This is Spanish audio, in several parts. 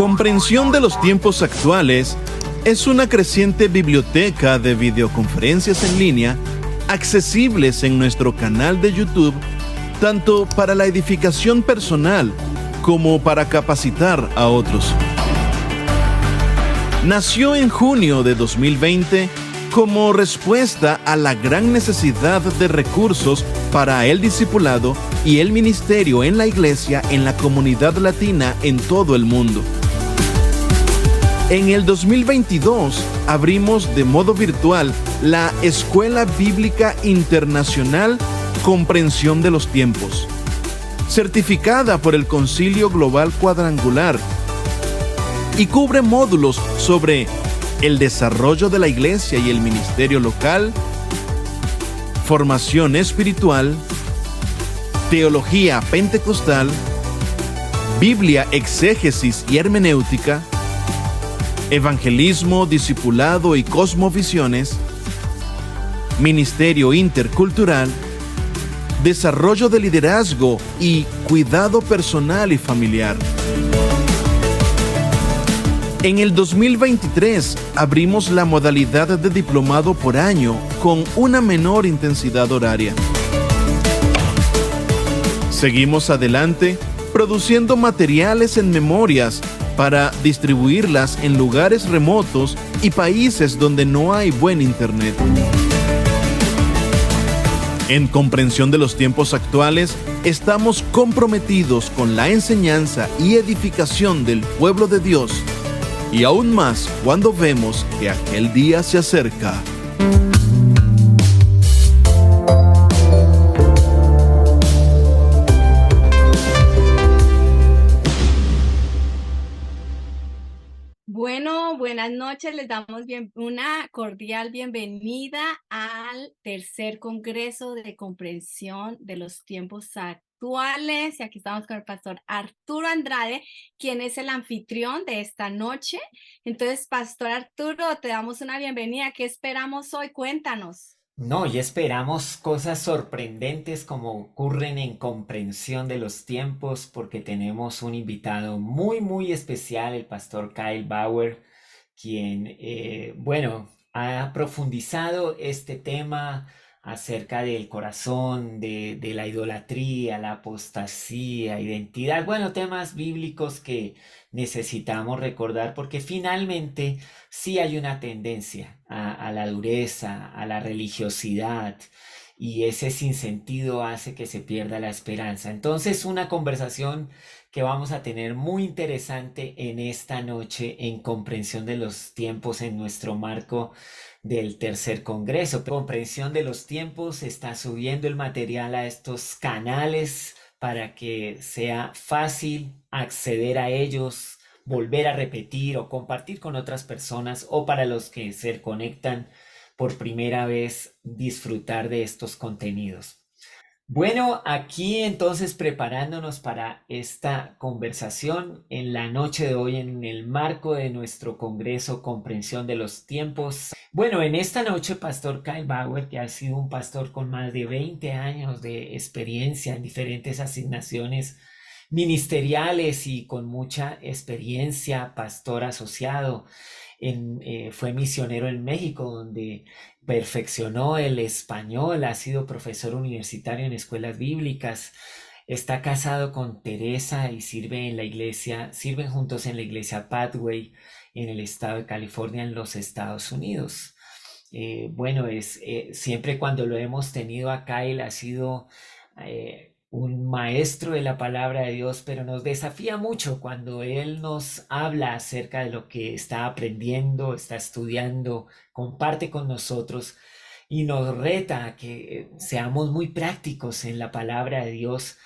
Comprensión de los tiempos actuales es una creciente biblioteca de videoconferencias en línea accesibles en nuestro canal de YouTube, tanto para la edificación personal como para capacitar a otros. Nació en junio de 2020 como respuesta a la gran necesidad de recursos para el discipulado y el ministerio en la iglesia en la comunidad latina en todo el mundo. En el 2022 abrimos de modo virtual la Escuela Bíblica Internacional Comprensión de los Tiempos, certificada por el Concilio Global Cuadrangular, y cubre módulos sobre el desarrollo de la iglesia y el ministerio local, formación espiritual, teología pentecostal, Biblia, exégesis y hermenéutica, evangelismo, discipulado y cosmovisiones, ministerio intercultural, desarrollo de liderazgo y cuidado personal y familiar. En el 2023 abrimos la modalidad de diplomado por año con una menor intensidad horaria. Seguimos adelante produciendo materiales en memorias para distribuirlas en lugares remotos y países donde no hay buen internet. En Comprensión de los Tiempos Actuales, estamos comprometidos con la enseñanza y edificación del pueblo de Dios, y aún más cuando vemos que aquel día se acerca. Bueno, buenas noches, les damos una cordial bienvenida al tercer Congreso de Comprensión de los Tiempos Actuales. Y aquí estamos con el pastor Arturo Andrade, quien es el anfitrión de esta noche. Entonces, pastor Arturo, te damos una bienvenida. ¿Qué esperamos hoy? Cuéntanos. No, y esperamos cosas sorprendentes como ocurren en Comprensión de los Tiempos, porque tenemos un invitado muy especial, el pastor Kyle Bauer, quien, ha profundizado este tema acerca del corazón, de la idolatría, la apostasía, identidad, temas bíblicos que necesitamos recordar, porque finalmente sí hay una tendencia a la dureza, a la religiosidad, y ese sinsentido hace que se pierda la esperanza. Entonces, una conversación que vamos a tener muy interesante en esta noche en Comprensión de los Tiempos en nuestro marco del tercer congreso. Comprensión de los Tiempos está subiendo el material a estos canales para que sea fácil acceder a ellos, volver a repetir o compartir con otras personas, o para los que se conectan por primera vez, disfrutar de estos contenidos. Bueno, aquí entonces preparándonos para esta conversación en la noche de hoy en el marco de nuestro Congreso Comprensión de los Tiempos. Bueno, en esta noche, pastor Kyle Bauer, que ha sido un pastor con más de 20 años de experiencia en diferentes asignaciones ministeriales y con mucha experiencia, pastor asociado, fue misionero en México, donde perfeccionó el español, ha sido profesor universitario en escuelas bíblicas, está casado con Teresa y sirven juntos en la iglesia Pathway en el estado de California, en los Estados Unidos. Siempre cuando lo hemos tenido acá, él ha sido un maestro de la palabra de Dios, pero nos desafía mucho cuando él nos habla acerca de lo que está aprendiendo, está estudiando, comparte con nosotros y nos reta a que seamos muy prácticos en la palabra de Dios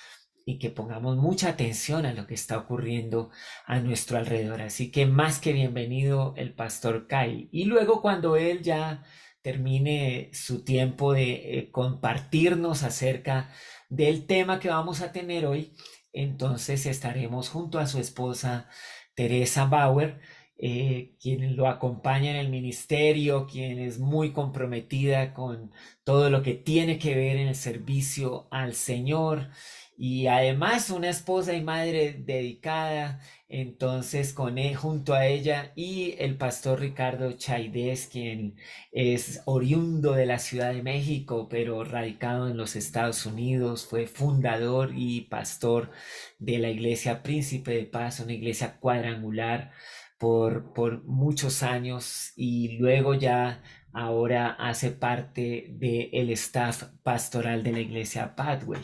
y que pongamos mucha atención a lo que está ocurriendo a nuestro alrededor. Así que más que bienvenido el pastor Kyle. Y luego, cuando él ya termine su tiempo de compartirnos acerca del tema que vamos a tener hoy, entonces estaremos junto a su esposa Teresa Bauer, quien lo acompaña en el ministerio, quien es muy comprometida con todo lo que tiene que ver en el servicio al Señor, y además una esposa y madre dedicada. Entonces, junto a ella y el pastor Ricardo Chaidez, quien es oriundo de la Ciudad de México, pero radicado en los Estados Unidos, fue fundador y pastor de la Iglesia Príncipe de Paz, una iglesia cuadrangular por muchos años, y luego ya ahora hace parte del staff pastoral de la iglesia Pathway.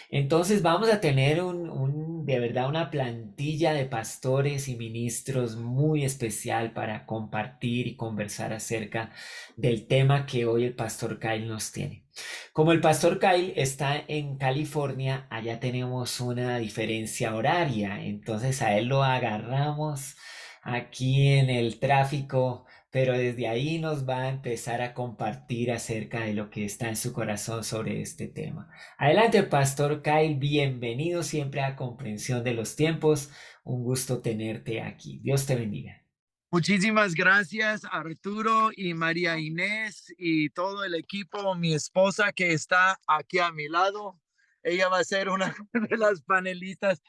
Entonces vamos a tener de verdad una plantilla de pastores y ministros muy especial para compartir y conversar acerca del tema que hoy el pastor Kyle nos tiene. Como el pastor Kyle está en California, allá tenemos una diferencia horaria, entonces a él lo agarramos aquí en el tráfico, pero desde ahí nos va a empezar a compartir acerca de lo que está en su corazón sobre este tema. Adelante, Pastor Kyle, bienvenido siempre a Comprensión de los Tiempos. Un gusto tenerte aquí. Dios te bendiga. Muchísimas gracias, Arturo y María Inés y todo el equipo, mi esposa que está aquí a mi lado. Ella va a ser una de las panelistas.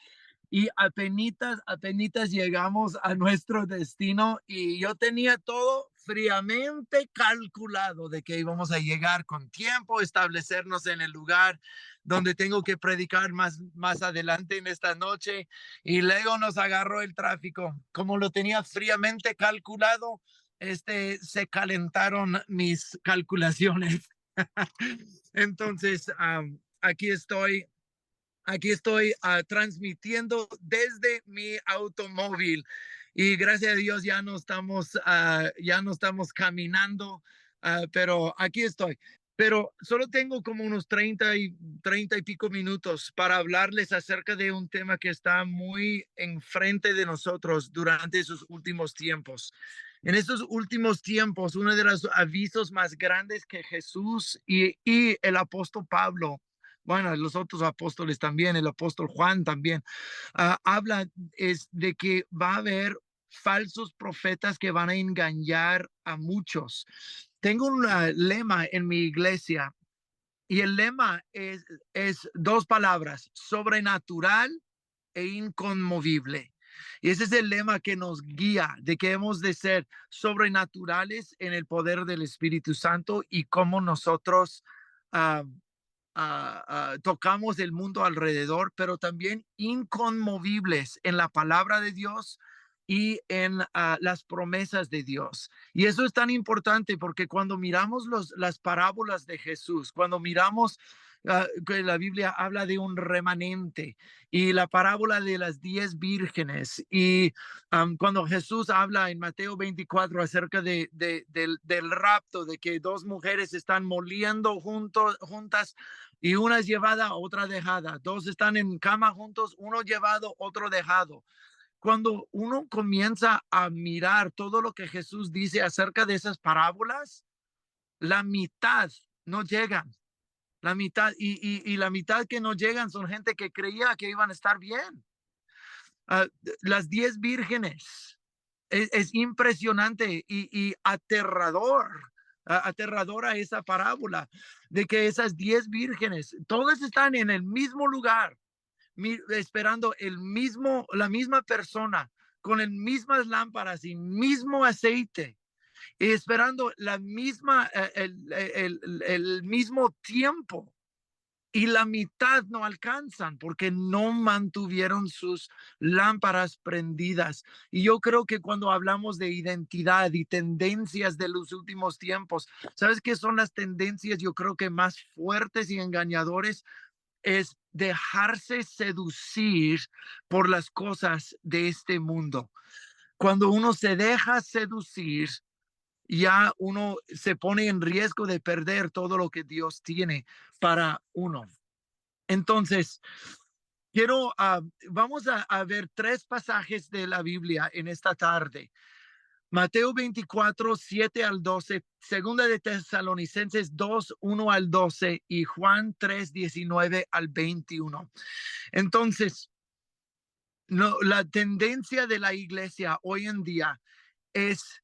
Y apenitas llegamos a nuestro destino y yo tenía todo fríamente calculado de que íbamos a llegar con tiempo, establecernos en el lugar donde tengo que predicar más adelante en esta noche, y luego nos agarró el tráfico. Como lo tenía fríamente calculado, se calentaron mis calculaciones. Entonces, aquí estoy. Aquí estoy transmitiendo desde mi automóvil, y gracias a Dios ya no estamos caminando, pero aquí estoy. Pero solo tengo como unos 30 y pico minutos para hablarles acerca de un tema que está muy enfrente de nosotros durante esos últimos tiempos. En estos últimos tiempos, uno de los avisos más grandes que Jesús y el apóstol Pablo, bueno, los otros apóstoles también, el apóstol Juan también, habla es de que va a haber falsos profetas que van a engañar a muchos. Tengo un lema en mi iglesia, y el lema es dos palabras: sobrenatural e inconmovible. Y ese es el lema que nos guía, de que hemos de ser sobrenaturales en el poder del Espíritu Santo y cómo nosotros uh, tocamos el mundo alrededor, pero también inconmovibles en la palabra de Dios y en las promesas de Dios. Y eso es tan importante porque cuando miramos las parábolas de Jesús, cuando miramos que la Biblia habla de un remanente, y la parábola de las 10 vírgenes, y cuando Jesús habla en Mateo 24 acerca del rapto, de que dos mujeres están moliendo juntas, y una es llevada, otra dejada. Dos están en cama juntos, uno llevado, otro dejado. Cuando uno comienza a mirar todo lo que Jesús dice acerca de esas parábolas, la mitad no llegan. La mitad, y la mitad que no llegan son gente que creía que iban a estar bien. Las 10 vírgenes es impresionante y aterradora esa parábola, de que esas 10 vírgenes, todas están en el mismo lugar, esperando la misma persona, con las mismas lámparas y mismo aceite, y esperando el mismo tiempo. Y la mitad no alcanzan porque no mantuvieron sus lámparas prendidas. Y yo creo que cuando hablamos de identidad y tendencias de los últimos tiempos, ¿sabes qué son las tendencias? Yo creo que más fuertes y engañadores es dejarse seducir por las cosas de este mundo. Cuando uno se deja seducir, ya uno se pone en riesgo de perder todo lo que Dios tiene para uno. Entonces, vamos a ver 3 pasajes de la Biblia en esta tarde. Mateo 24, 7 al 12, segunda de Tesalonicenses 2, 1 al 12 y Juan 3, 19 al 21. Entonces, la tendencia de la iglesia hoy en día es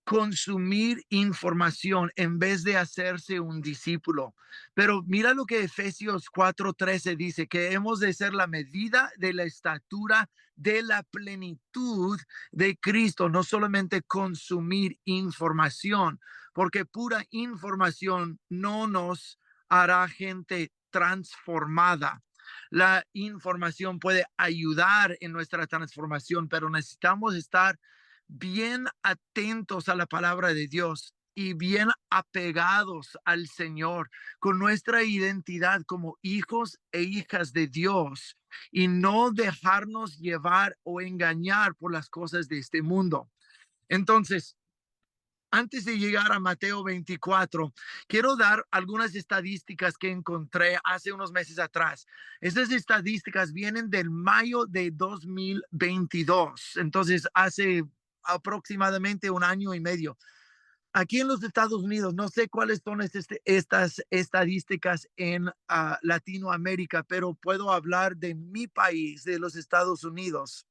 consumir información en vez de hacerse un discípulo. Pero mira lo que Efesios 4:13 dice, que hemos de ser la medida de la estatura de la plenitud de Cristo, no solamente consumir información, porque pura información no nos hará gente transformada. La información puede ayudar en nuestra transformación, pero necesitamos estar bien atentos a la palabra de Dios y bien apegados al Señor con nuestra identidad como hijos e hijas de Dios y no dejarnos llevar o engañar por las cosas de este mundo. Entonces, antes de llegar a Mateo 24, quiero dar algunas estadísticas que encontré hace unos meses atrás. Estas estadísticas vienen del mayo de 2022, entonces hace aproximadamente un año y medio. Aquí en los Estados Unidos, no sé cuáles son estas estadísticas en Latinoamérica, pero puedo hablar de mi país, de los Estados Unidos.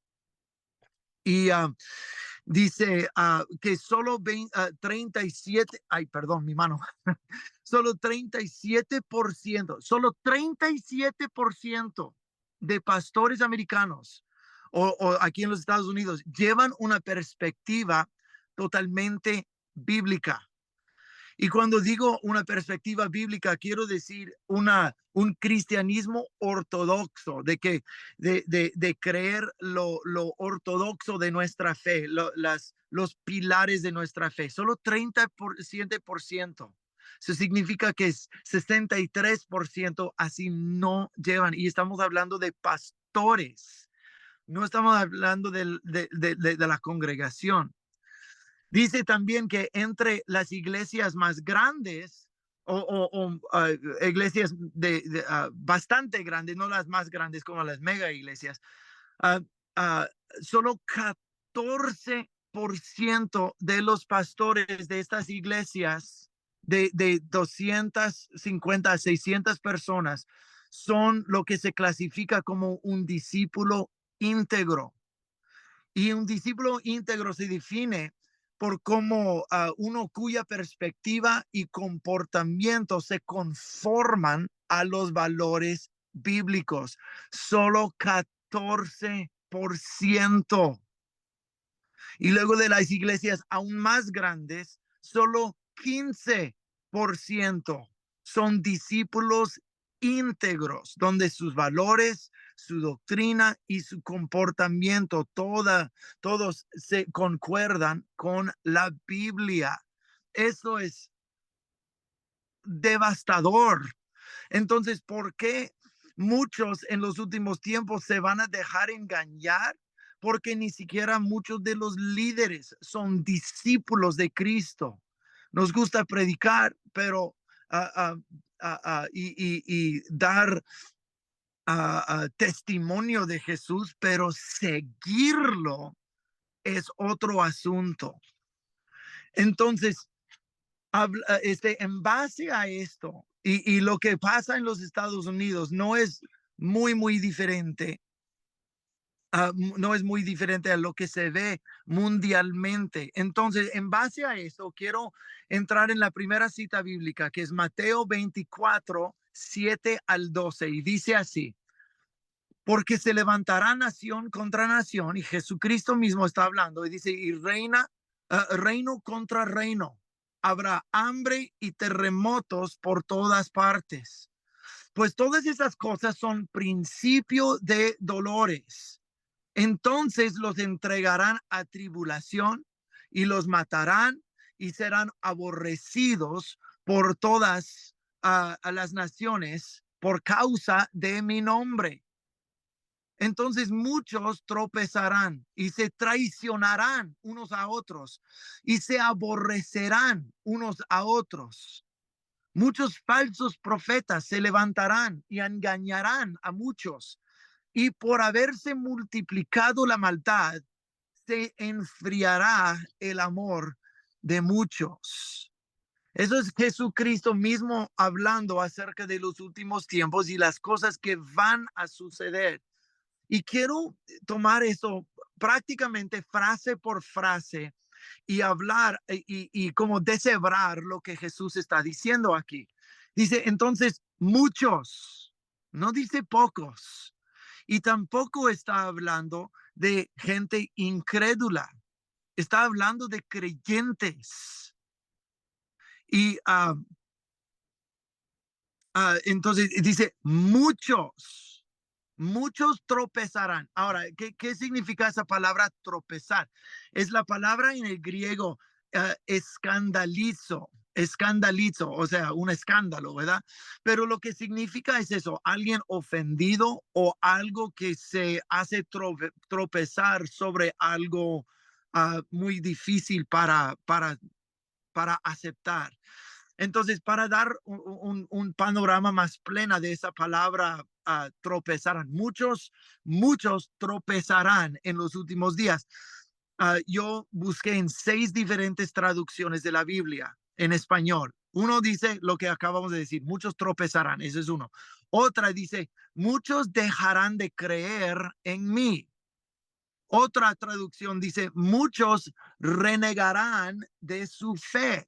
Y dice que solo 37, ay, perdón, mi mano, solo 37% de pastores americanos o aquí en los Estados Unidos llevan una perspectiva totalmente bíblica. Y cuando digo una perspectiva bíblica, quiero decir un cristianismo ortodoxo, de creer lo ortodoxo de nuestra fe, los pilares de nuestra fe. Solo 37%. Eso significa que 63% así no llevan. Y estamos hablando de pastores. No estamos hablando de la congregación. Dice también que entre las iglesias más grandes iglesias bastante grandes, no las más grandes como las mega iglesias, uh, solo 14% de los pastores de estas iglesias de 250 a 600 personas son lo que se clasifica como un discípulo íntegro. Y un discípulo íntegro se define por cómo uno cuya perspectiva y comportamiento se conforman a los valores bíblicos. Solo 14%. Y luego de las iglesias aún más grandes, solo 15% son discípulos íntegros, donde sus valores, su doctrina y su comportamiento, todos se concuerdan con la Biblia. Eso es devastador. Entonces, ¿por qué muchos en los últimos tiempos se van a dejar engañar? Porque ni siquiera muchos de los líderes son discípulos de Cristo. Nos gusta predicar, pero y dar testimonio de Jesús, pero seguirlo es otro asunto. Entonces, en base a esto y lo que pasa en los Estados Unidos no es muy diferente. No es muy diferente a lo que se ve mundialmente. Entonces, en base a eso, quiero entrar en la primera cita bíblica, que es Mateo 24, 7 al 12, y dice así: porque se levantará nación contra nación, y Jesucristo mismo está hablando, y dice, y reino contra reino. Habrá hambre y terremotos por todas partes. Pues todas esas cosas son principio de dolores. Entonces los entregarán a tribulación y los matarán y serán aborrecidos por todas a las naciones por causa de mi nombre. Entonces muchos tropezarán y se traicionarán unos a otros y se aborrecerán unos a otros. Muchos falsos profetas se levantarán y engañarán a muchos. Y por haberse multiplicado la maldad, se enfriará el amor de muchos. Eso es Jesucristo mismo hablando acerca de los últimos tiempos y las cosas que van a suceder. Y quiero tomar eso prácticamente frase por frase y hablar y como deshebrar lo que Jesús está diciendo aquí. Dice, entonces, muchos, no dice pocos, y tampoco está hablando de gente incrédula, está hablando de creyentes. Y entonces dice, muchos tropezarán. Ahora, ¿qué significa esa palabra tropezar? Es la palabra en el griego escandalizo, o sea, un escándalo, ¿verdad? Pero lo que significa es eso, alguien ofendido o algo que se hace tropezar sobre algo muy difícil para aceptar. Entonces, para dar un panorama más pleno de esa palabra, tropezarán. Muchos tropezarán en los últimos días. Yo busqué en 6 diferentes traducciones de la Biblia en español. Uno dice lo que acabamos de decir, muchos tropezarán, ese es uno. Otra dice, muchos dejarán de creer en mí. Otra traducción dice, muchos renegarán de su fe.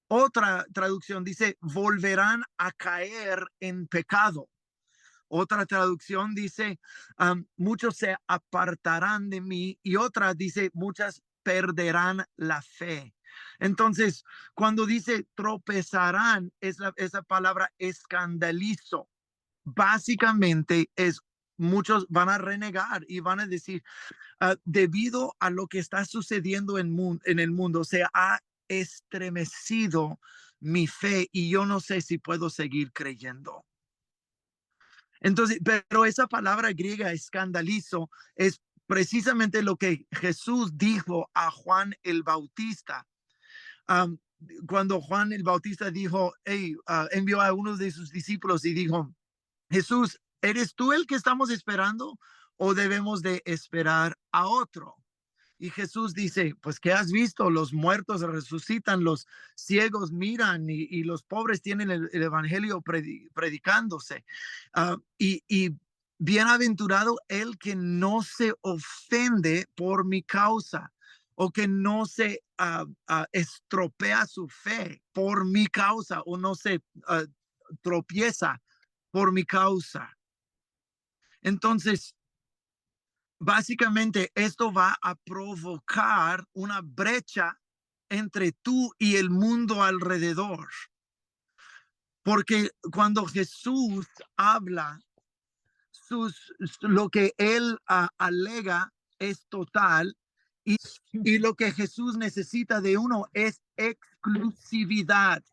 Otra traducción dice, volverán a caer en pecado. Otra traducción dice, muchos se apartarán de mí. Y otra dice, muchas perderán la fe. Entonces, cuando dice tropezarán, esa palabra escandalizo, básicamente es muchos van a renegar y van a decir, debido a lo que está sucediendo en el mundo, se ha estremecido mi fe y yo no sé si puedo seguir creyendo. Entonces, pero esa palabra griega escandalizo es precisamente lo que Jesús dijo a Juan el Bautista. Um, Cuando Juan el Bautista dijo, hey, envió a uno de sus discípulos y dijo, Jesús, ¿eres tú el que estamos esperando o debemos de esperar a otro? Y Jesús dice, pues, ¿qué has visto? Los muertos resucitan, los ciegos miran y los pobres tienen el evangelio predicándose. Y bienaventurado el que no se ofende por mi causa o que no se estropea su fe por mi causa o no se tropieza por mi causa. Entonces, básicamente esto va a provocar una brecha entre tú y el mundo alrededor. Porque cuando Jesús habla, lo que él alega es total y lo que Jesús necesita de uno es exclusividad.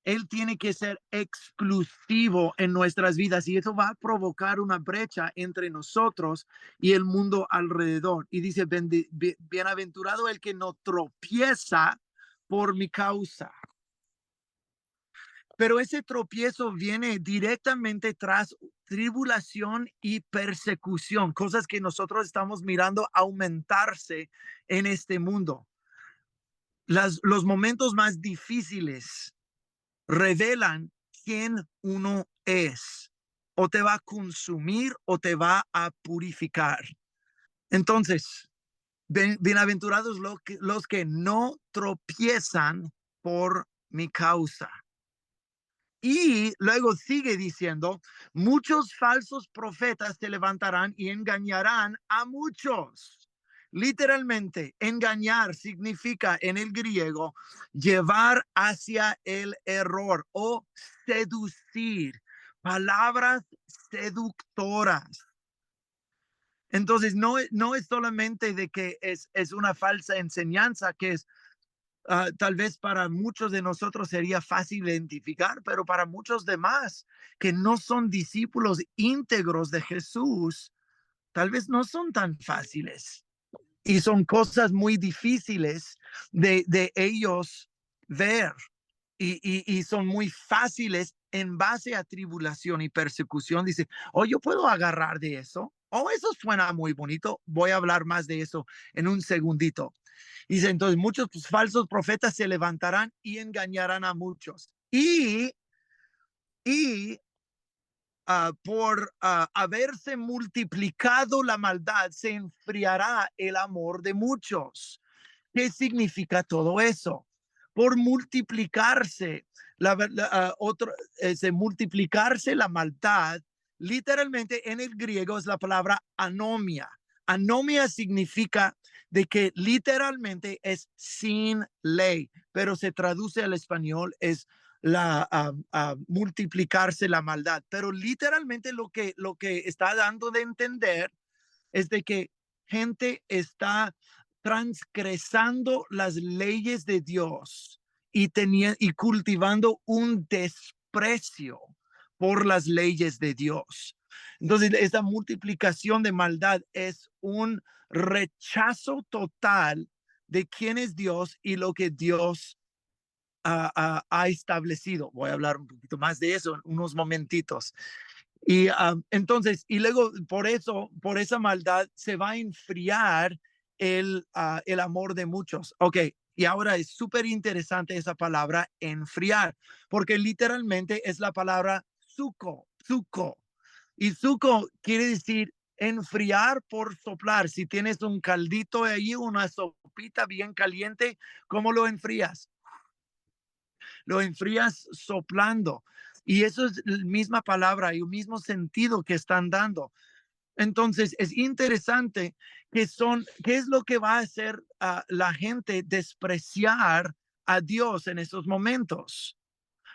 Él tiene que ser exclusivo en nuestras vidas y eso va a provocar una brecha entre nosotros y el mundo alrededor. Y dice, bienaventurado el que no tropieza por mi causa. Pero ese tropiezo viene directamente tras tribulación y persecución, cosas que nosotros estamos mirando aumentarse en este mundo. Los momentos más difíciles revelan quién uno es. O te va a consumir o te va a purificar. Entonces, bienaventurados los que no tropiezan por mi causa. Y luego sigue diciendo, muchos falsos profetas se levantarán y engañarán a muchos. Literalmente, engañar significa en el griego llevar hacia el error o seducir, palabras seductoras. Entonces, no es solamente de que es una falsa enseñanza que es tal vez para muchos de nosotros sería fácil identificar, pero para muchos demás que no son discípulos íntegros de Jesús, tal vez no son tan fáciles. Y son cosas muy difíciles de ellos ver. Y son muy fáciles en base a tribulación y persecución. Dice, oh, yo puedo agarrar de eso. Oh, eso suena muy bonito. Voy a hablar más de eso en un segundito. Dice, entonces muchos falsos profetas se levantarán y engañarán a muchos. Y por haberse multiplicado la maldad, se enfriará el amor de muchos. ¿Qué significa todo eso? Por multiplicarse, multiplicarse la maldad, literalmente en el griego es la palabra anomia. Anomia significa de que literalmente es sin ley, pero se traduce al español es multiplicarse la maldad. Pero literalmente lo que está dando de entender es de que gente está transgresando las leyes de Dios y cultivando un desprecio por las leyes de Dios. Entonces, esta multiplicación de maldad es un rechazo total de quién es Dios y lo que Dios ha establecido. Voy a hablar un poquito más de eso en unos momentitos. Y entonces, y luego por esa maldad se va a enfriar el amor de muchos. Ok, y ahora es súper interesante esa palabra enfriar, porque literalmente es la palabra suco. Y suco quiere decir enfriar por soplar. Si tienes un caldito ahí, una sopita bien caliente, ¿cómo lo enfrías? Lo enfrías soplando. Y eso es la misma palabra y el mismo sentido que están dando. Entonces, es interesante ¿qué es lo que va a hacer a la gente despreciar a Dios en esos momentos?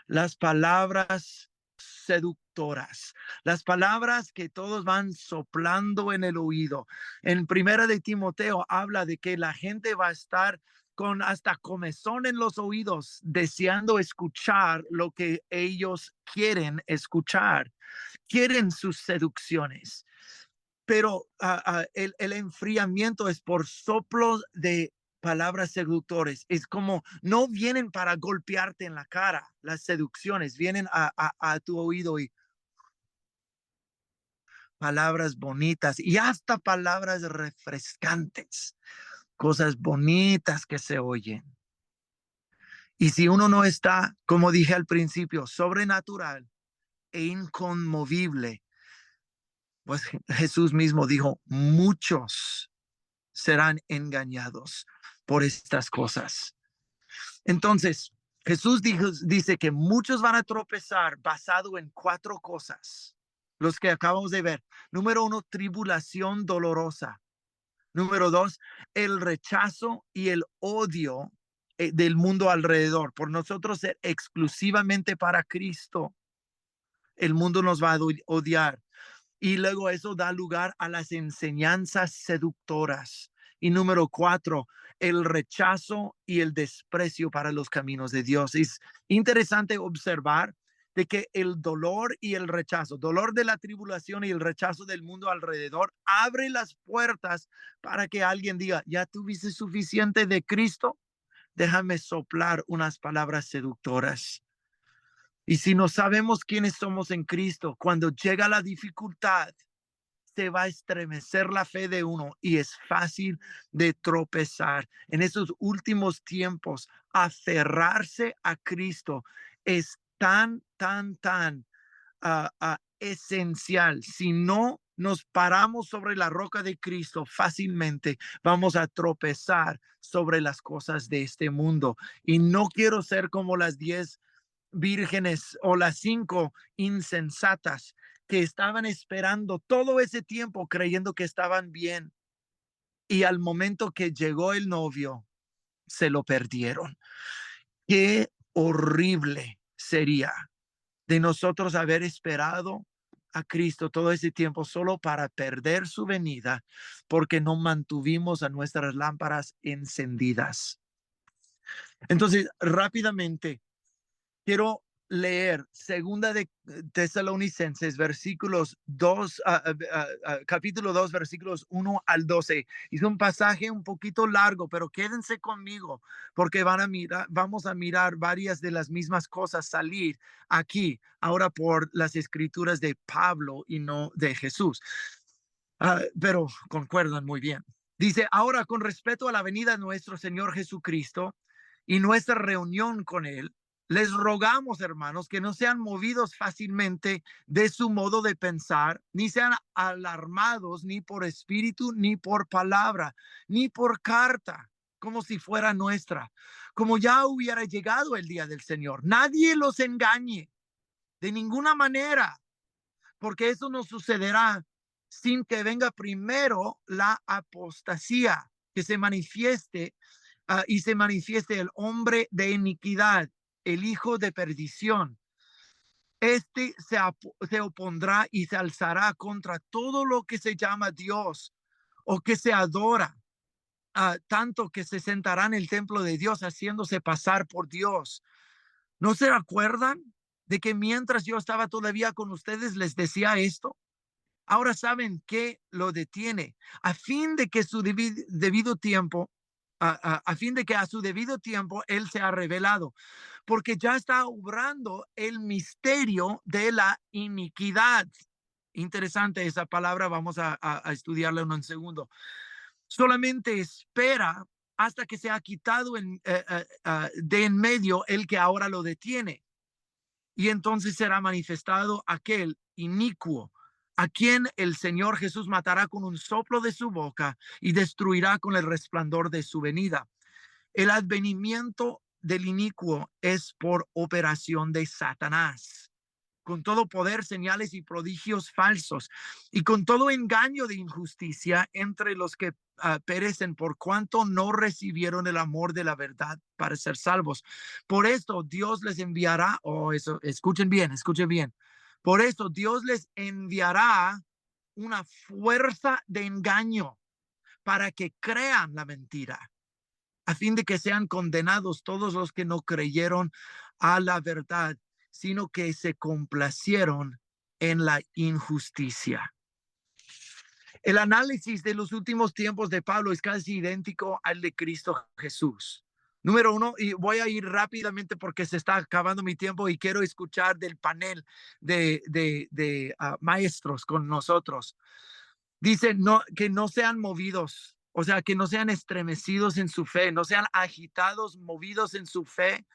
Las palabras seductoras, las palabras que todos van soplando en el oído. En Primera de Timoteo habla de que la gente va a estar con hasta comezón en los oídos, deseando escuchar lo que ellos quieren escuchar, quieren sus seducciones. Pero el enfriamiento es por soplos de palabras seductores. Es como no vienen para golpearte en la cara, las seducciones vienen a tu oído y palabras bonitas y hasta palabras refrescantes, cosas bonitas que se oyen. Y si uno no está, como dije al principio, sobrenatural e inconmovible, pues Jesús mismo dijo, muchos serán engañados por estas cosas. Entonces, Jesús dice que muchos van a tropezar basado en 4 cosas, los que acabamos de ver. Número 1, tribulación dolorosa. Número 2, el rechazo y el odio del mundo alrededor. Por nosotros ser exclusivamente para Cristo, el mundo nos va a odiar. Y luego eso da lugar a las enseñanzas seductoras. Y número 4, el rechazo y el desprecio para los caminos de Dios. Es interesante observar de que el dolor y el rechazo, dolor de la tribulación y el rechazo del mundo alrededor, abre las puertas para que alguien diga, ¿ya tuviste suficiente de Cristo? Déjame soplar unas palabras seductoras. Y si no sabemos quiénes somos en Cristo, cuando llega la dificultad, se va a estremecer la fe de uno y es fácil de tropezar. En esos últimos tiempos, aferrarse a Cristo es tan esencial. Si no nos paramos sobre la roca de Cristo, fácilmente vamos a tropezar sobre las cosas de este mundo. Y no quiero ser como las 10 vírgenes o las 5 insensatas que estaban esperando todo ese tiempo creyendo que estaban bien y al momento que llegó el novio se lo perdieron. Qué horrible sería de nosotros haber esperado a Cristo todo ese tiempo solo para perder su venida porque no mantuvimos a nuestras lámparas encendidas. Entonces, rápidamente quiero leer segunda de Tesalonicenses versículos 2, capítulo 2, versículos 1 al 12. Es un pasaje un poquito largo, pero quédense conmigo porque vamos a mirar varias de las mismas cosas salir aquí ahora por las escrituras de Pablo y no de Jesús. Pero concuerdan muy bien. Dice, ahora con respecto a la venida de nuestro Señor Jesucristo y nuestra reunión con Él, les rogamos, hermanos, que no sean movidos fácilmente de su modo de pensar, ni sean alarmados ni por espíritu, ni por palabra, ni por carta, como si fuera nuestra, como ya hubiera llegado el día del Señor. Nadie los engañe de ninguna manera, porque eso no sucederá sin que venga primero la apostasía, que se manifieste y se manifieste el hombre de iniquidad, el hijo de perdición. Este se opondrá y se alzará contra todo lo que se llama Dios o que se adora, tanto que se sentará en el templo de Dios haciéndose pasar por Dios. ¿No se acuerdan de que mientras yo estaba todavía con ustedes les decía esto? Ahora saben que lo detiene a fin de que su debido tiempo, a fin de que a su debido tiempo él se ha revelado, porque ya está obrando el misterio de la iniquidad. Interesante esa palabra, vamos a estudiarla en un segundo. Solamente espera hasta que se ha quitado de en medio el que ahora lo detiene. Y entonces será manifestado aquel inicuo, a quien el Señor Jesús matará con un soplo de su boca y destruirá con el resplandor de su venida. El advenimiento del inicuo es por operación de Satanás, con todo poder, señales y prodigios falsos, y con todo engaño de injusticia entre los que perecen por cuanto no recibieron el amor de la verdad para ser salvos. Por esto Dios les enviará, escuchen bien, escuchen bien. Por esto Dios les enviará una fuerza de engaño para que crean la mentira, a fin de que sean condenados todos los que no creyeron a la verdad, sino que se complacieron en la injusticia. El análisis de los últimos tiempos de Pablo es casi idéntico al de Cristo Jesús. Número uno, y voy a ir rápidamente porque se está acabando mi tiempo y quiero escuchar del panel de maestros con nosotros. Dice que no sean movidos, o sea, que no sean estremecidos en su fe, no sean agitados, movidos en su fe.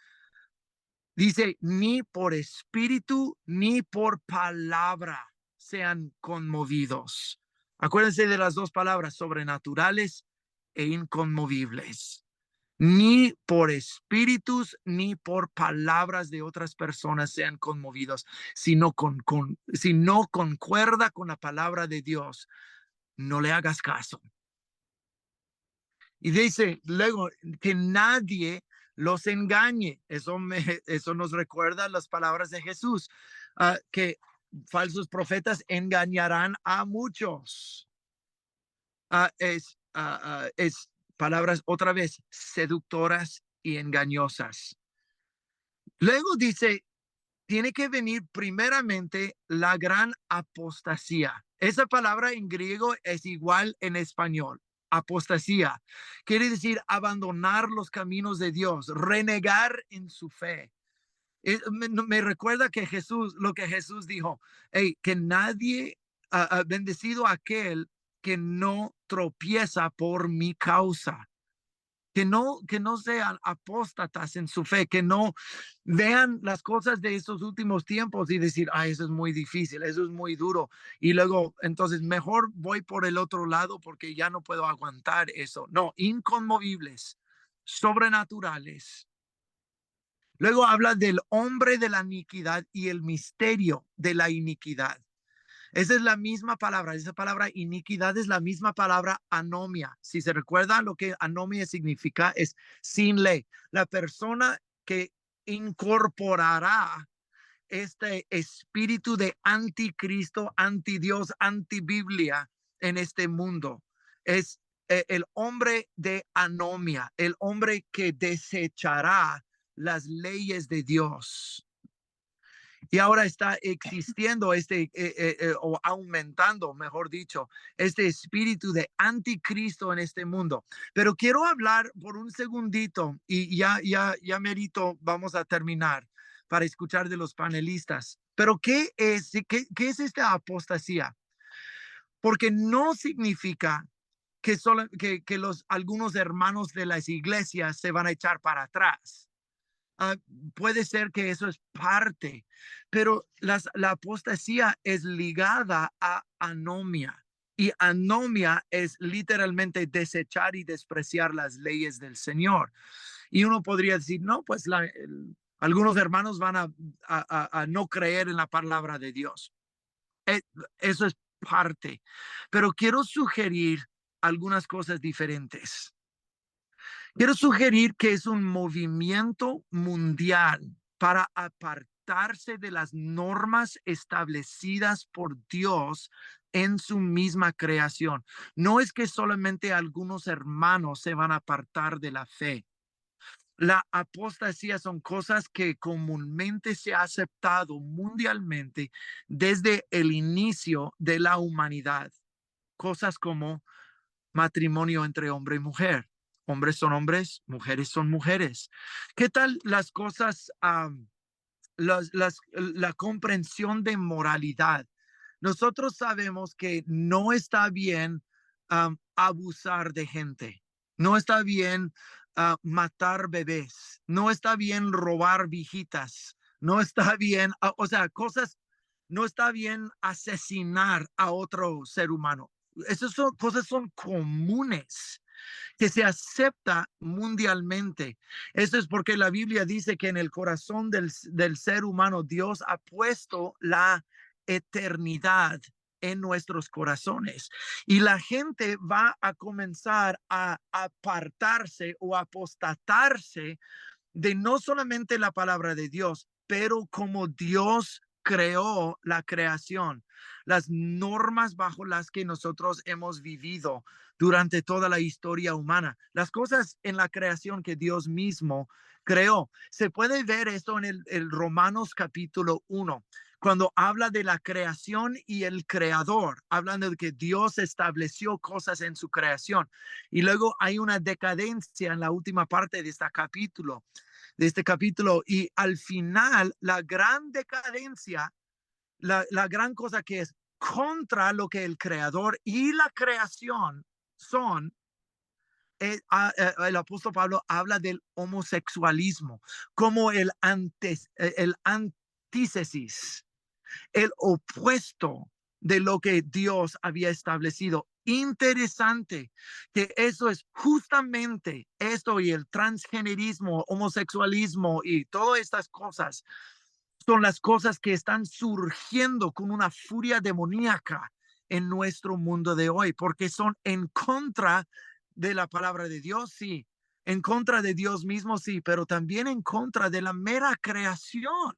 Dice, ni por espíritu, ni por palabra sean conmovidos. Acuérdense de las dos palabras, sobrenaturales e inconmovibles. Ni por espíritus, ni por palabras de otras personas sean conmovidos, sino si no concuerda con la palabra de Dios, no le hagas caso. Y dice luego que nadie los engañe. Eso nos recuerda las palabras de Jesús, que falsos profetas engañarán a muchos. Es palabras otra vez seductoras y engañosas. Luego dice, tiene que venir primeramente la gran apostasía. Esa palabra en griego es igual en español. Apostasía quiere decir abandonar los caminos de Dios, renegar en su fe. Me recuerda que lo que Jesús dijo, que nadie, bendecido aquel que no tropieza por mi causa. Que no sean apóstatas en su fe, que no vean las cosas de estos últimos tiempos y decir, eso es muy difícil, eso es muy duro. Y luego, entonces, mejor voy por el otro lado porque ya no puedo aguantar eso. No, inconmovibles, sobrenaturales. Luego habla del hombre de la iniquidad y el misterio de la iniquidad. Esa es la misma palabra, esa palabra iniquidad es la misma palabra anomia. Si se recuerda lo que anomia significa es sin ley. La persona que incorporará este espíritu de anticristo, antidios, antibiblia en este mundo es el hombre de anomia, el hombre que desechará las leyes de Dios. Y ahora está existiendo o aumentando, mejor dicho, este espíritu de anticristo en este mundo. Pero quiero hablar por un segundito y ya merito, vamos a terminar para escuchar de los panelistas. Pero ¿qué es esta apostasía? Porque no significa que algunos hermanos de las iglesias se van a echar para atrás. Puede ser que eso es parte, pero la apostasía es ligada a anomia. Y anomia es literalmente desechar y despreciar las leyes del Señor. Y uno podría decir, no, pues algunos hermanos van a no creer en la palabra de Dios. Eso es parte. Pero quiero sugerir algunas cosas diferentes. Quiero sugerir que es un movimiento mundial para apartarse de las normas establecidas por Dios en su misma creación. No es que solamente algunos hermanos se van a apartar de la fe. La apostasía son cosas que comúnmente se ha aceptado mundialmente desde el inicio de la humanidad. Cosas como matrimonio entre hombre y mujer. Hombres son hombres, mujeres son mujeres. ¿Qué tal las cosas, la comprensión de moralidad? Nosotros sabemos que no está bien abusar de gente. No está bien matar bebés. No está bien robar viejitas. No está bien, o sea, cosas, no está bien asesinar a otro ser humano. Esas son cosas son comunes que se acepta mundialmente. Eso es porque la Biblia dice que en el corazón del ser humano Dios ha puesto la eternidad en nuestros corazones y la gente va a comenzar a apartarse o apostatarse de no solamente la palabra de Dios, pero como Dios creó la creación, las normas bajo las que nosotros hemos vivido durante toda la historia humana, las cosas en la creación que Dios mismo creó. Se puede ver esto en el Romanos capítulo 1, cuando habla de la creación y el creador, hablando de que Dios estableció cosas en su creación. Y luego hay una decadencia en la última parte de este capítulo, y al final la gran decadencia, la gran cosa que es contra lo que el creador y la creación son. El apóstol Pablo habla del homosexualismo como el antítesis, el opuesto de lo que Dios había establecido. Interesante que eso es justamente esto, y el transgenerismo, homosexualismo y todas estas cosas son las cosas que están surgiendo con una furia demoníaca en nuestro mundo de hoy, porque son en contra de la palabra de Dios, sí, en contra de Dios mismo, sí, pero también en contra de la mera creación.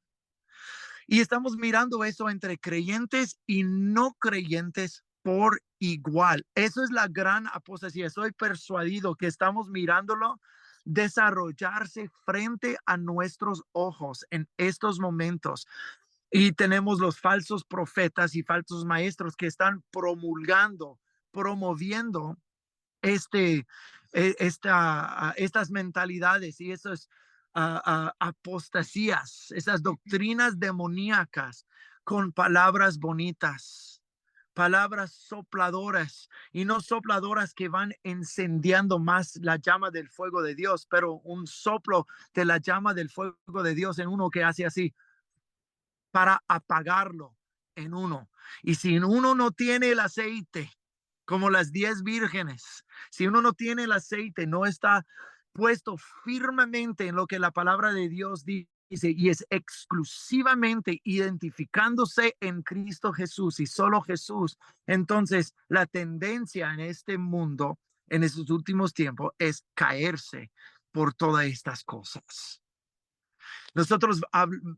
Y estamos mirando eso entre creyentes y no creyentes por igual. Eso es la gran apostasía. Estoy persuadido que estamos mirándolo desarrollarse frente a nuestros ojos en estos momentos. Y tenemos los falsos profetas y falsos maestros que están promoviendo estas mentalidades y esas apostasías, esas doctrinas demoníacas con palabras bonitas, palabras sopladoras, y no sopladoras que van encendiendo más la llama del fuego de Dios, pero un soplo de la llama del fuego de Dios en uno que hace así para apagarlo en uno. Y si uno no tiene el aceite, como las 10 vírgenes, si uno no tiene el aceite, no está puesto firmemente en lo que la palabra de Dios dice, y es exclusivamente identificándose en Cristo Jesús y solo Jesús, entonces la tendencia en este mundo en estos últimos tiempos es caerse por todas estas cosas. Nosotros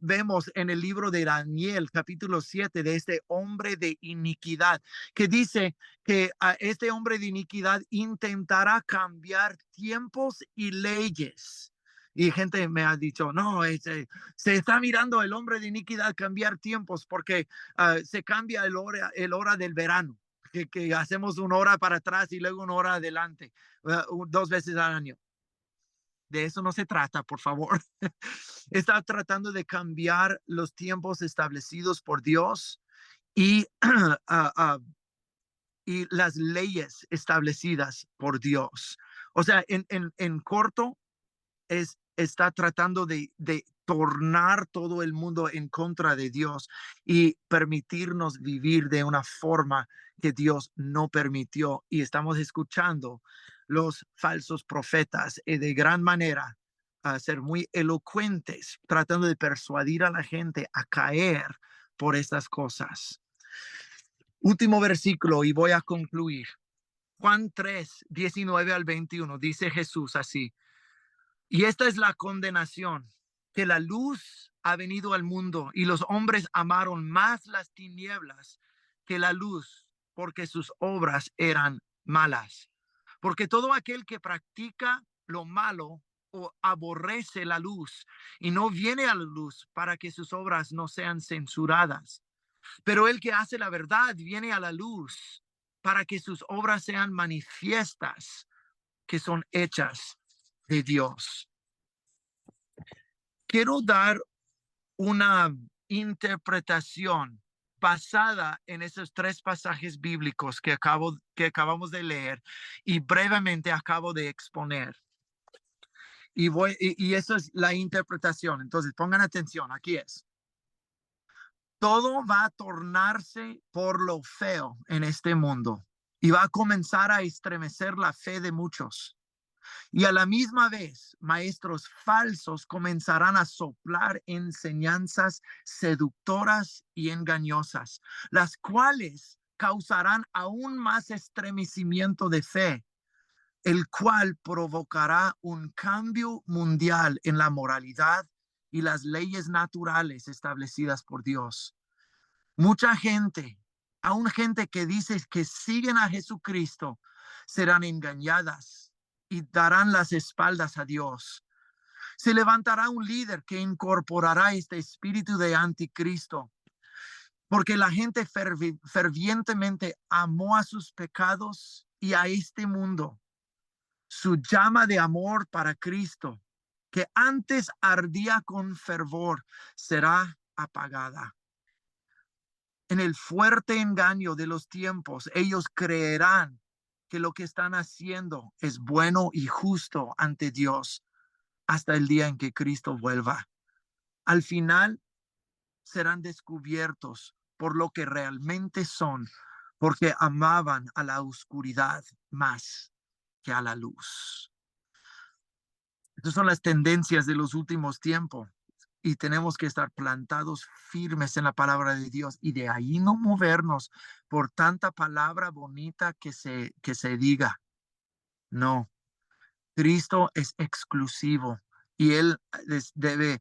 vemos en el libro de Daniel, capítulo 7, de este hombre de iniquidad, que dice que este hombre de iniquidad intentará cambiar tiempos y leyes. Y gente me ha dicho, no, se está mirando el hombre de iniquidad cambiar tiempos porque se cambia el hora del verano, que hacemos una hora para atrás y luego una hora adelante, 2 veces al año. De eso no se trata, por favor. Está tratando de cambiar los tiempos establecidos por Dios y, y las leyes establecidas por Dios. O sea, en corto, está tratando de tornar todo el mundo en contra de Dios y permitirnos vivir de una forma que Dios no permitió. Y estamos escuchando los falsos profetas de gran manera a ser muy elocuentes, tratando de persuadir a la gente a caer por estas cosas. Último versículo y voy a concluir. Juan 3, 19 al 21, dice Jesús así: y esta es la condenación, que la luz ha venido al mundo y los hombres amaron más las tinieblas que la luz, porque sus obras eran malas. Porque todo aquel que practica lo malo o aborrece la luz y no viene a la luz para que sus obras no sean censuradas. Pero el que hace la verdad viene a la luz para que sus obras sean manifiestas, que son hechas de Dios. Quiero dar una interpretación basada en esos tres pasajes bíblicos que acabamos de leer y brevemente acabo de exponer. Y esa es la interpretación. Entonces, pongan atención, aquí es. Todo va a tornarse por lo feo en este mundo y va a comenzar a estremecer la fe de muchos. Y a la misma vez, maestros falsos comenzarán a soplar enseñanzas seductoras y engañosas, las cuales causarán aún más estremecimiento de fe, el cual provocará un cambio mundial en la moralidad y las leyes naturales establecidas por Dios. Mucha gente, aún gente que dice que siguen a Jesucristo, serán engañadas y darán las espaldas a Dios. Se levantará un líder que incorporará este espíritu de anticristo, porque la gente fervientemente amó a sus pecados y a este mundo. Su llama de amor para Cristo, que antes ardía con fervor, será apagada. En el fuerte engaño de los tiempos, ellos creerán que lo que están haciendo es bueno y justo ante Dios hasta el día en que Cristo vuelva. Al final serán descubiertos por lo que realmente son, porque amaban a la oscuridad más que a la luz. Estas son las tendencias de los últimos tiempos y tenemos que estar plantados firmes en la palabra de Dios y de ahí no movernos por tanta palabra bonita que se diga. No, Cristo es exclusivo y Él debe,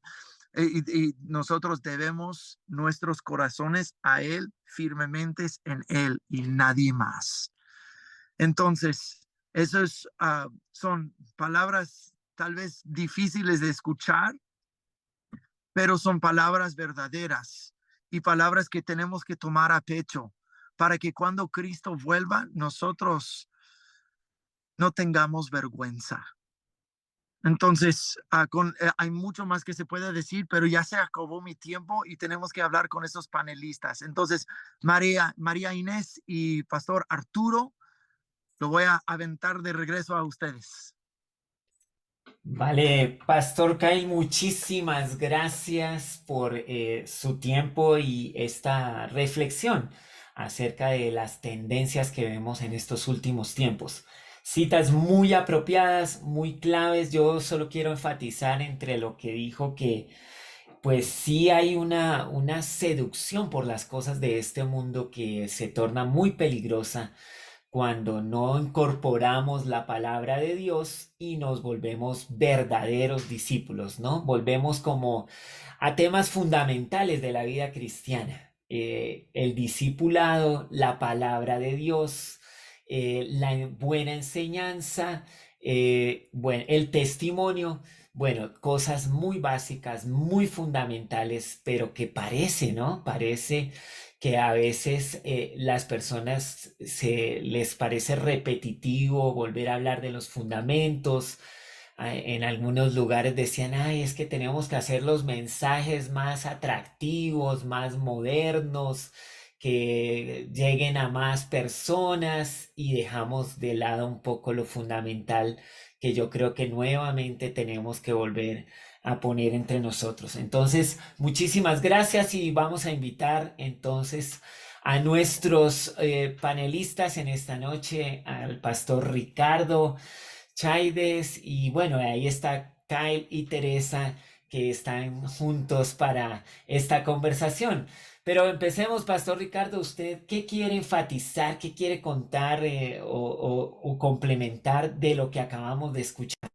y nosotros debemos nuestros corazones a Él, firmemente en Él y nadie más. Entonces, esos son palabras tal vez difíciles de escuchar, pero son palabras verdaderas y palabras que tenemos que tomar a pecho para que cuando Cristo vuelva, nosotros no tengamos vergüenza. Entonces, hay mucho más que se puede decir, pero ya se acabó mi tiempo y tenemos que hablar con esos panelistas. Entonces, María Inés y Pastor Arturo, lo voy a aventar de regreso a ustedes. Vale, Pastor Kyle, muchísimas gracias por su tiempo y esta reflexión acerca de las tendencias que vemos en estos últimos tiempos. Citas muy apropiadas, muy claves. Yo solo quiero enfatizar entre lo que dijo que pues sí hay una seducción por las cosas de este mundo que se torna muy peligrosa cuando no incorporamos la palabra de Dios y nos volvemos verdaderos discípulos, ¿no? Volvemos como a temas fundamentales de la vida cristiana. El discipulado, la palabra de Dios, la buena enseñanza, el testimonio, bueno, cosas muy básicas, muy fundamentales, pero que parece, ¿no? Parece que a veces las personas les parece repetitivo volver a hablar de los fundamentos. En algunos lugares decían, ay, es que tenemos que hacer los mensajes más atractivos, más modernos, que lleguen a más personas y dejamos de lado un poco lo fundamental que yo creo que nuevamente tenemos que volver a poner entre nosotros. Entonces, muchísimas gracias y vamos a invitar entonces a nuestros panelistas en esta noche, al pastor Ricardo Chaides, y bueno, ahí está Kyle y Teresa, que están juntos para esta conversación. Pero empecemos, Pastor Ricardo, ¿usted qué quiere enfatizar, qué quiere contar o complementar de lo que acabamos de escuchar?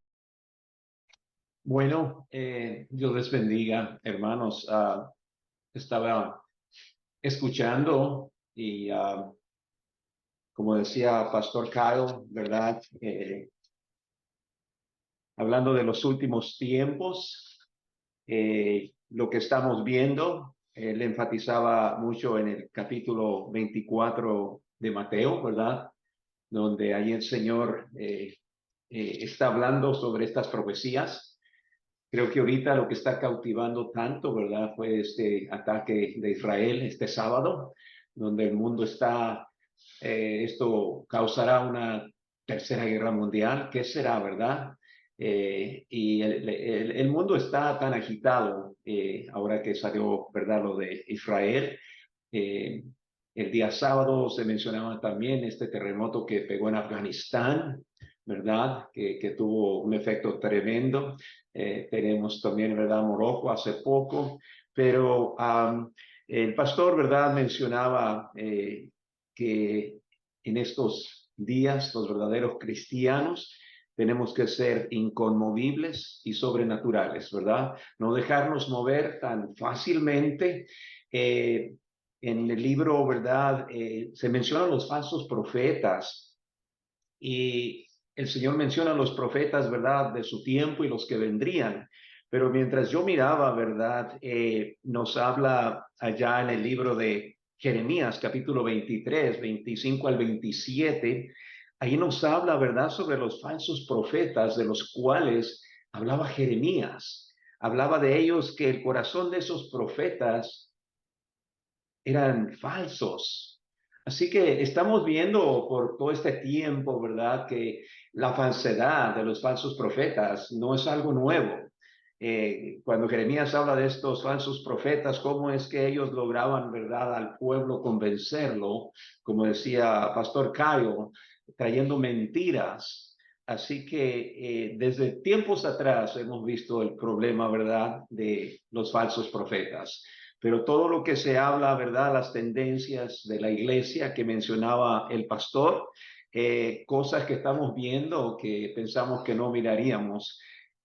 Bueno, Dios les bendiga, hermanos. Estaba escuchando y como decía Pastor Kyle, ¿verdad? Hablando de los últimos tiempos, lo que estamos viendo, él enfatizaba mucho en el capítulo 24 de Mateo, ¿verdad? Donde ahí el Señor está hablando sobre estas profecías. Creo que ahorita lo que está cautivando tanto, ¿verdad? Fue este ataque de Israel este sábado, donde el mundo está, esto causará una tercera guerra mundial. ¿Qué será, verdad? Y el mundo está tan agitado ahora que salió, ¿verdad? Lo de Israel. Eh, el día sábado se mencionaba también este terremoto que pegó en Afganistán, ¿verdad? Que tuvo un efecto tremendo. Tenemos también, ¿verdad? Morocco hace poco, pero el pastor, ¿verdad? Mencionaba que en estos días los verdaderos cristianos tenemos que ser inconmovibles y sobrenaturales, ¿verdad? No dejarnos mover tan fácilmente. En el libro, ¿verdad? Se mencionan los falsos profetas y el Señor menciona a los profetas, ¿verdad? De su tiempo y los que vendrían. Pero mientras yo miraba, ¿verdad? Nos habla allá en el libro de Jeremías, capítulo 23, 25 al 27. Ahí nos habla, ¿verdad? Sobre los falsos profetas de los cuales hablaba Jeremías. Hablaba de ellos que el corazón de esos profetas eran falsos. Así que estamos viendo por todo este tiempo, ¿verdad? Que la falsedad de los falsos profetas no es algo nuevo. Cuando Jeremías habla de estos falsos profetas, cómo es que ellos lograban, ¿verdad?, al pueblo convencerlo, como decía Pastor Cayo, trayendo mentiras. Así que desde tiempos atrás hemos visto el problema, ¿verdad?, de los falsos profetas. Pero todo lo que se habla, ¿verdad? Las tendencias de la iglesia que mencionaba el pastor, cosas que estamos viendo que pensamos que no miraríamos.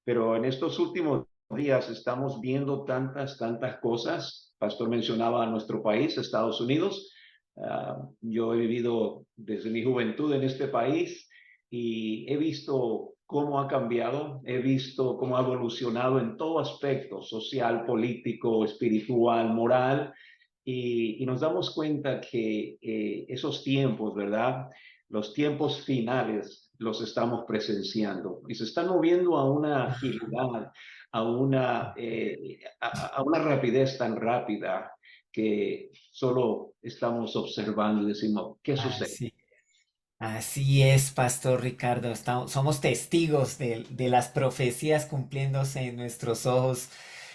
Pero en estos últimos días estamos viendo tantas cosas. El pastor mencionaba a nuestro país, Estados Unidos. Yo he vivido desde mi juventud en este país y he visto cómo ha cambiado, he visto cómo ha evolucionado en todo aspecto, social, político, espiritual, moral, y nos damos cuenta que esos tiempos, ¿verdad? Los tiempos finales los estamos presenciando y se están moviendo a una agilidad, a una rapidez tan rápida que solo estamos observando y decimos, ¿qué sucede? Así, así es, Pastor Ricardo. Somos testigos de las profecías cumpliéndose en nuestros ojos.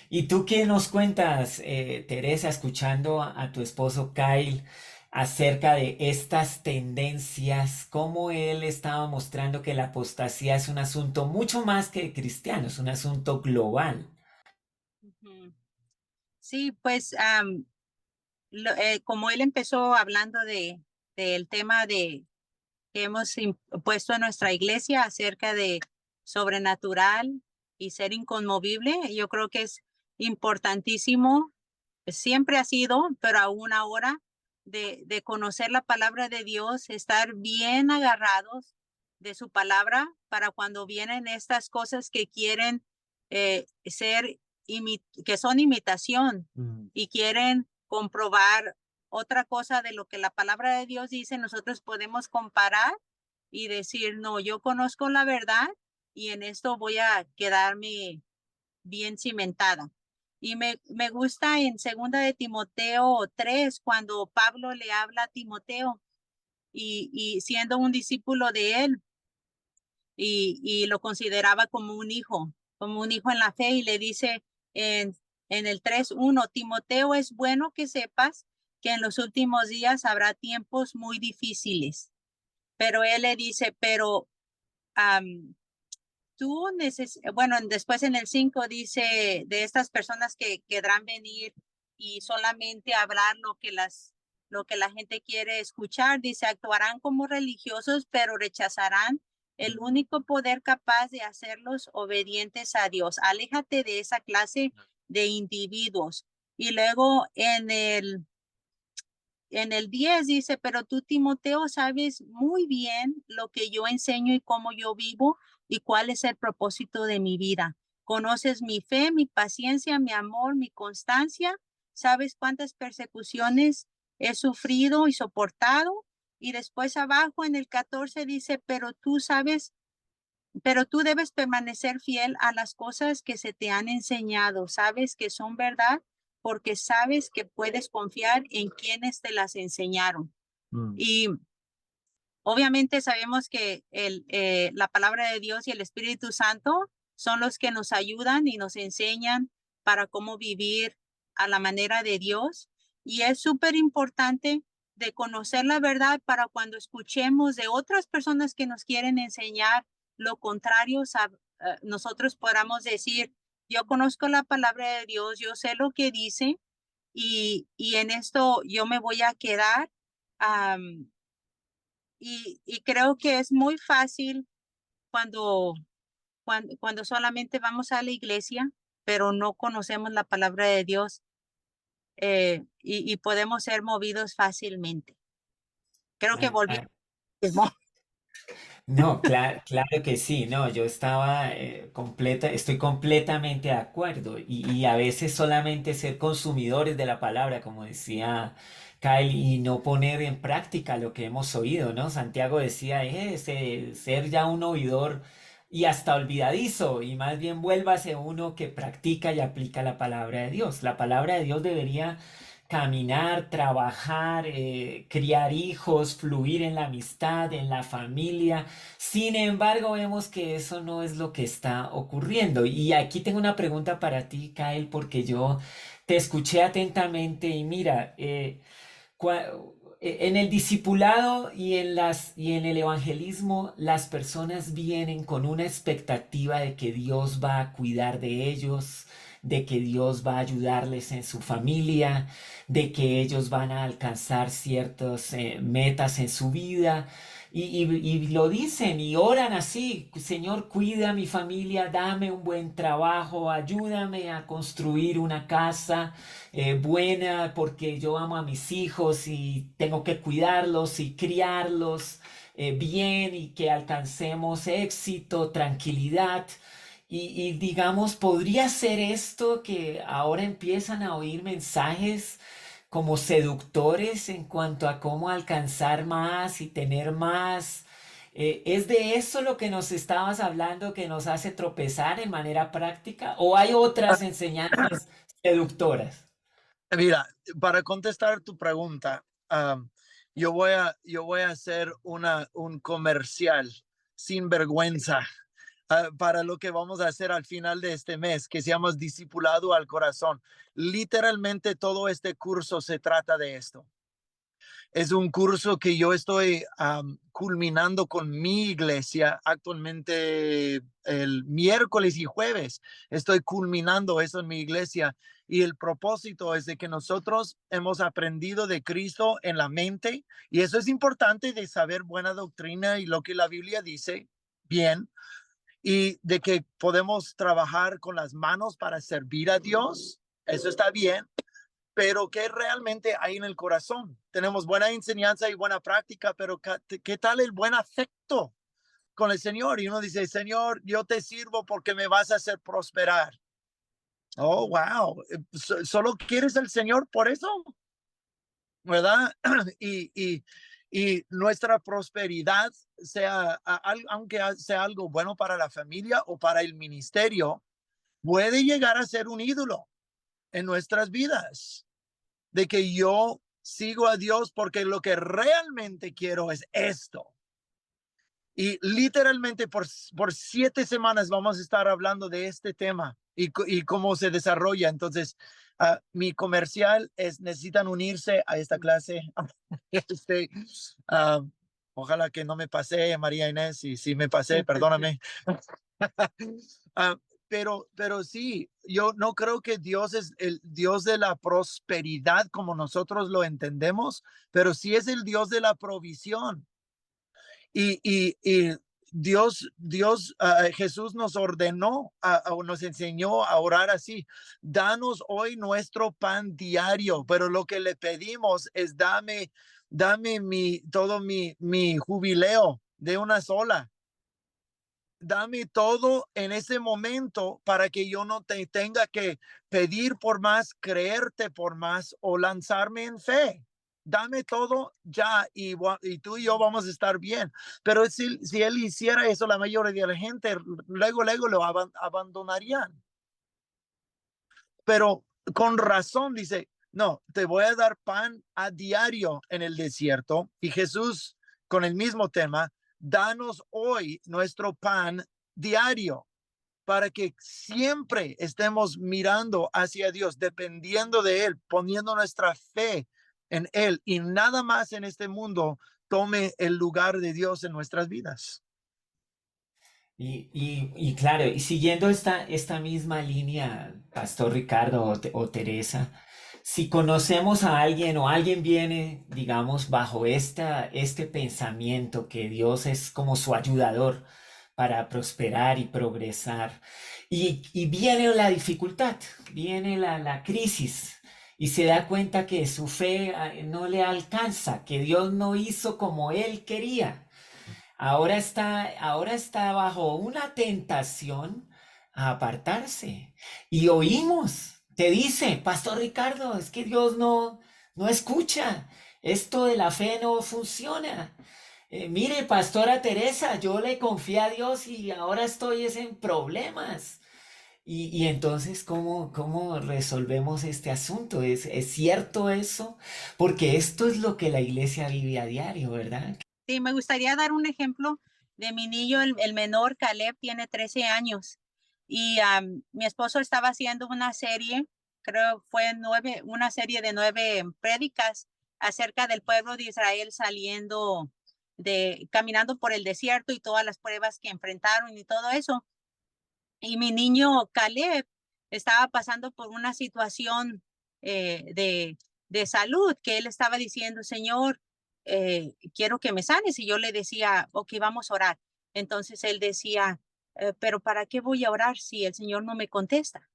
¿Y tú qué nos cuentas, Teresa, escuchando a tu esposo Kyle acerca de estas tendencias? Cómo él estaba mostrando que la apostasía es un asunto mucho más que cristiano, es un asunto global. Ujú. Sí, pues como él empezó hablando del tema que hemos puesto en nuestra iglesia acerca de sobrenatural y ser inconmovible, yo creo que es importantísimo, siempre ha sido, pero aún ahora, de conocer la palabra de Dios, estar bien agarrados de su palabra para cuando vienen estas cosas que quieren ser, que son imitación y quieren comprobar otra cosa de lo que la palabra de Dios dice, nosotros podemos comparar y decir, no, yo conozco la verdad y en esto voy a quedarme bien cimentada. Y me gusta en 2 de Timoteo 3, cuando Pablo le habla a Timoteo y siendo un discípulo de él y lo consideraba como un hijo, como un hijo en la fe, y le dice en el 3:1, Timoteo, es bueno que sepas que en los últimos días habrá tiempos muy difíciles. Pero él le dice, pero bueno, después en el 5 dice de estas personas que querrán venir y solamente hablar lo que la gente quiere escuchar. Dice, actuarán como religiosos, pero rechazarán el único poder capaz de hacerlos obedientes a Dios. Aléjate de esa clase de individuos. Y luego en el 10 dice, pero tú, Timoteo, sabes muy bien lo que yo enseño y cómo yo vivo y cuál es el propósito de mi vida. Conoces mi fe, mi paciencia, mi amor, mi constancia. Sabes cuántas persecuciones he sufrido y soportado. Y después abajo en el 14 dice, pero tú debes permanecer fiel a las cosas que se te han enseñado. Sabes que son verdad porque sabes que puedes confiar en quienes te las enseñaron. Y obviamente sabemos que la palabra de Dios y el Espíritu Santo son los que nos ayudan y nos enseñan para cómo vivir a la manera de Dios. Y es súper importante de conocer la verdad para cuando escuchemos de otras personas que nos quieren enseñar lo contrario, nosotros podamos decir, yo conozco la palabra de Dios, yo sé lo que dice y en esto yo me voy a quedar. Y creo que es muy fácil cuando, cuando solamente vamos a la iglesia, pero no conocemos la palabra de Dios, y podemos ser movidos fácilmente. Creo que volví. No, claro que sí, no, yo estaba estoy completamente de acuerdo y a veces solamente ser consumidores de la palabra, como decía Kyle, y no poner en práctica lo que hemos oído, ¿no? Santiago decía, ser ya un oidor y hasta olvidadizo, y más bien vuélvase uno que practica y aplica la palabra de Dios. La palabra de Dios debería caminar, trabajar, criar hijos, fluir en la amistad, en la familia. Sin embargo, vemos que eso no es lo que está ocurriendo. Y aquí tengo una pregunta para ti, Kyle, porque yo te escuché atentamente y mira, en el discipulado y en el evangelismo, las personas vienen con una expectativa de que Dios va a cuidar de ellos, de que Dios va a ayudarles en su familia, de que ellos van a alcanzar ciertas metas en su vida. Y lo dicen y oran así, Señor, cuida a mi familia, dame un buen trabajo, ayúdame a construir una casa buena porque yo amo a mis hijos y tengo que cuidarlos y criarlos bien y que alcancemos éxito, tranquilidad. Y digamos, podría ser esto que ahora empiezan a oír mensajes como seductores en cuanto a cómo alcanzar más y tener más. ¿Es de eso lo que nos estabas hablando que nos hace tropezar en manera práctica? ¿O hay otras enseñanzas seductoras? Mira, para contestar tu pregunta, yo voy a hacer un comercial sin vergüenza para lo que vamos a hacer al final de este mes, que se llama Discipulado al Corazón. Literalmente todo este curso se trata de esto. Es un curso que yo estoy culminando con mi iglesia actualmente el miércoles y jueves. Estoy culminando eso en mi iglesia y el propósito es de que nosotros hemos aprendido de Cristo en la mente y eso es importante de saber buena doctrina y lo que la Biblia dice bien y de que podemos trabajar con las manos para servir a Dios. Eso está bien, pero ¿qué realmente hay en el corazón? Tenemos buena enseñanza y buena práctica, pero ¿qué tal el buen afecto con el Señor? Y uno dice, Señor, yo te sirvo porque me vas a hacer prosperar. Oh, wow. ¿Solo quieres el Señor por eso? ¿Verdad? Y nuestra prosperidad, aunque sea algo bueno para la familia o para el ministerio, puede llegar a ser un ídolo en nuestras vidas. De que yo sigo a Dios porque lo que realmente quiero es esto. Y literalmente por 7 semanas vamos a estar hablando de este tema y cómo se desarrolla. Entonces, mi comercial es, necesitan unirse a esta clase. ah, ojalá que no me pasé, María Inés, y si me pasé, perdóname. Ah, pero sí, yo no creo que Dios es el Dios de la prosperidad como nosotros lo entendemos, pero sí es el Dios de la provisión. Y Dios, Jesús nos ordenó, nos enseñó a orar así: danos hoy nuestro pan diario, pero lo que le pedimos es dame todo mi jubileo de una sola. Dame todo en ese momento para que yo no tenga que pedir por más, creerte por más o lanzarme en fe. Dame todo ya y tú y yo vamos a estar bien. Pero si él hiciera eso, la mayoría de la gente luego lo abandonarían. Pero con razón dice, no, te voy a dar pan a diario en el desierto. Y Jesús, con el mismo tema, danos hoy nuestro pan diario, para que siempre estemos mirando hacia Dios, dependiendo de Él, poniendo nuestra fe en Él, y nada más en este mundo tome el lugar de Dios en nuestras vidas. Y claro, y siguiendo esta misma línea, Pastor Ricardo o Teresa, si conocemos a alguien o alguien viene, digamos, bajo este pensamiento que Dios es como su ayudador para prosperar y progresar, y viene la dificultad, viene la crisis, y se da cuenta que su fe no le alcanza, que Dios no hizo como él quería. Ahora está bajo una tentación a apartarse. Y oímos, te dice, Pastor Ricardo, es que Dios no escucha. Esto de la fe no funciona. Mire, Pastora Teresa, yo le confié a Dios y ahora estoy en problemas. Y entonces, ¿cómo resolvemos este asunto? ¿Es cierto eso? Porque esto es lo que la iglesia vive a diario, ¿verdad? Sí, me gustaría dar un ejemplo de mi niño, el menor, Caleb, tiene 13 años. Y mi esposo estaba haciendo una serie, creo fue una serie de 9 prédicas acerca del pueblo de Israel caminando por el desierto y todas las pruebas que enfrentaron y todo eso. Y mi niño Caleb estaba pasando por una situación de salud, que él estaba diciendo, Señor, quiero que me sanes. Y yo le decía, ok, vamos a orar. Entonces él decía, pero ¿para qué voy a orar si el Señor no me contesta?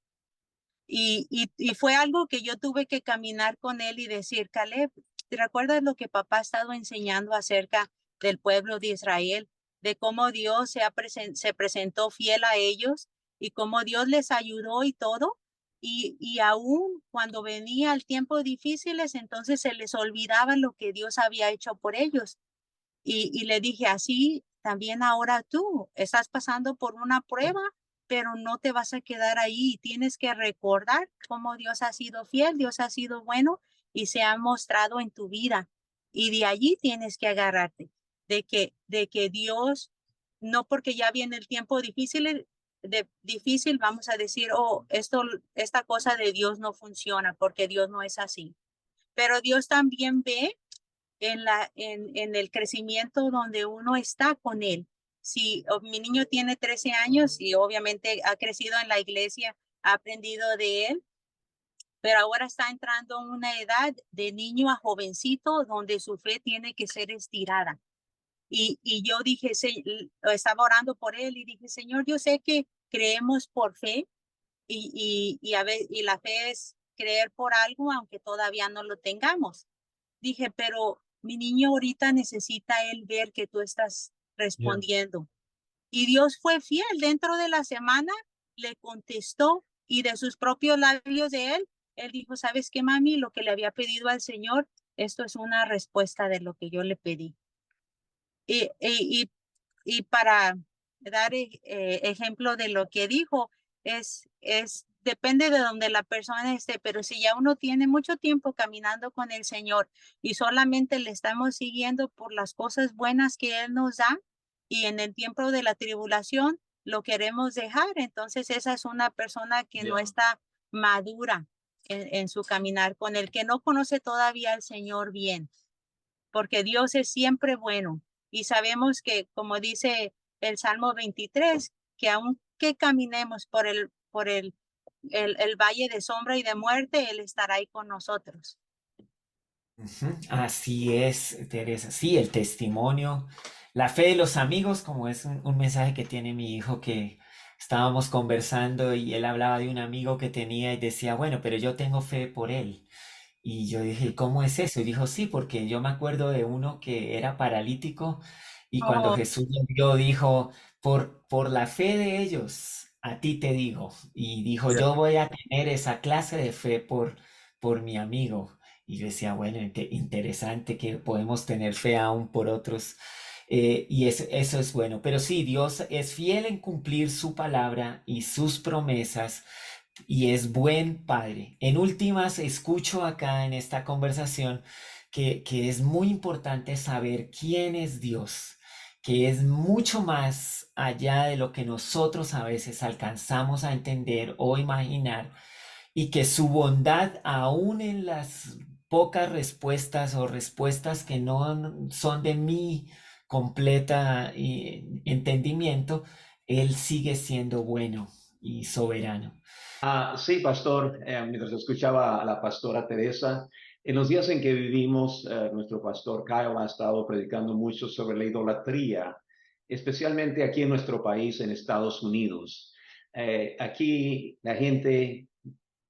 Y fue algo que yo tuve que caminar con él y decir, Caleb, ¿te recuerdas lo que papá ha estado enseñando acerca del pueblo de Israel? De cómo Dios se presentó fiel a ellos y cómo Dios les ayudó y todo. Y aún cuando venía el tiempo difíciles, entonces se les olvidaba lo que Dios había hecho por ellos. Y le dije, así también ahora tú estás pasando por una prueba, pero no te vas a quedar ahí. Tienes que recordar cómo Dios ha sido fiel, Dios ha sido bueno y se ha mostrado en tu vida. Y de allí tienes que agarrarte, de que Dios, no porque ya viene el tiempo difícil, vamos a decir, oh, esta cosa de Dios no funciona, porque Dios no es así. Pero Dios también ve en el crecimiento donde uno está con él. Si mi niño tiene 13 años y obviamente ha crecido en la iglesia, ha aprendido de él, pero ahora está entrando en una edad de niño a jovencito donde su fe tiene que ser estirada. Y yo dije, estaba orando por él y dije, Señor, yo sé que creemos por fe y la fe es creer por algo aunque todavía no lo tengamos. Dije, pero mi niño ahorita necesita él ver que tú estás respondiendo. Y Dios fue fiel. Dentro de la semana le contestó y de sus propios labios él dijo, ¿sabes qué, mami? Lo que le había pedido al Señor, esto es una respuesta de lo que yo le pedí. Y para dar ejemplo de lo que dijo, depende de donde la persona esté, pero si ya uno tiene mucho tiempo caminando con el Señor y solamente le estamos siguiendo por las cosas buenas que Él nos da, y en el tiempo de la tribulación lo queremos dejar. Entonces esa es una persona que no está madura en su caminar, con el que no conoce todavía al Señor bien, porque Dios es siempre bueno. Y sabemos que, como dice el Salmo 23, que aunque caminemos por el valle de sombra y de muerte, Él estará ahí con nosotros. Ujú. Así es, Teresa. Sí, el testimonio, la fe de los amigos, como es un mensaje que tiene mi hijo, que estábamos conversando y él hablaba de un amigo que tenía y decía, bueno, pero yo tengo fe por él. Y yo dije, ¿cómo es eso? Y dijo, sí, porque yo me acuerdo de uno que era paralítico y cuando Oh, Jesús lo vio, dijo, por la fe de ellos, a ti te digo. Y dijo, yo voy a tener esa clase de fe por mi amigo. Y yo decía, bueno, interesante que podemos tener fe aún por otros. Y eso es bueno. Pero sí, Dios es fiel en cumplir su palabra y sus promesas y es buen padre. En últimas, escucho acá en esta conversación que es muy importante saber quién es Dios, que es mucho más allá de lo que nosotros a veces alcanzamos a entender o imaginar, y que su bondad, aún en las pocas respuestas o respuestas que no son de mi completa entendimiento, Él sigue siendo bueno y soberano. Sí, pastor, mientras escuchaba a la pastora Teresa, en los días en que vivimos, nuestro pastor Kyle ha estado predicando mucho sobre la idolatría, especialmente aquí en nuestro país, en Estados Unidos. Aquí la gente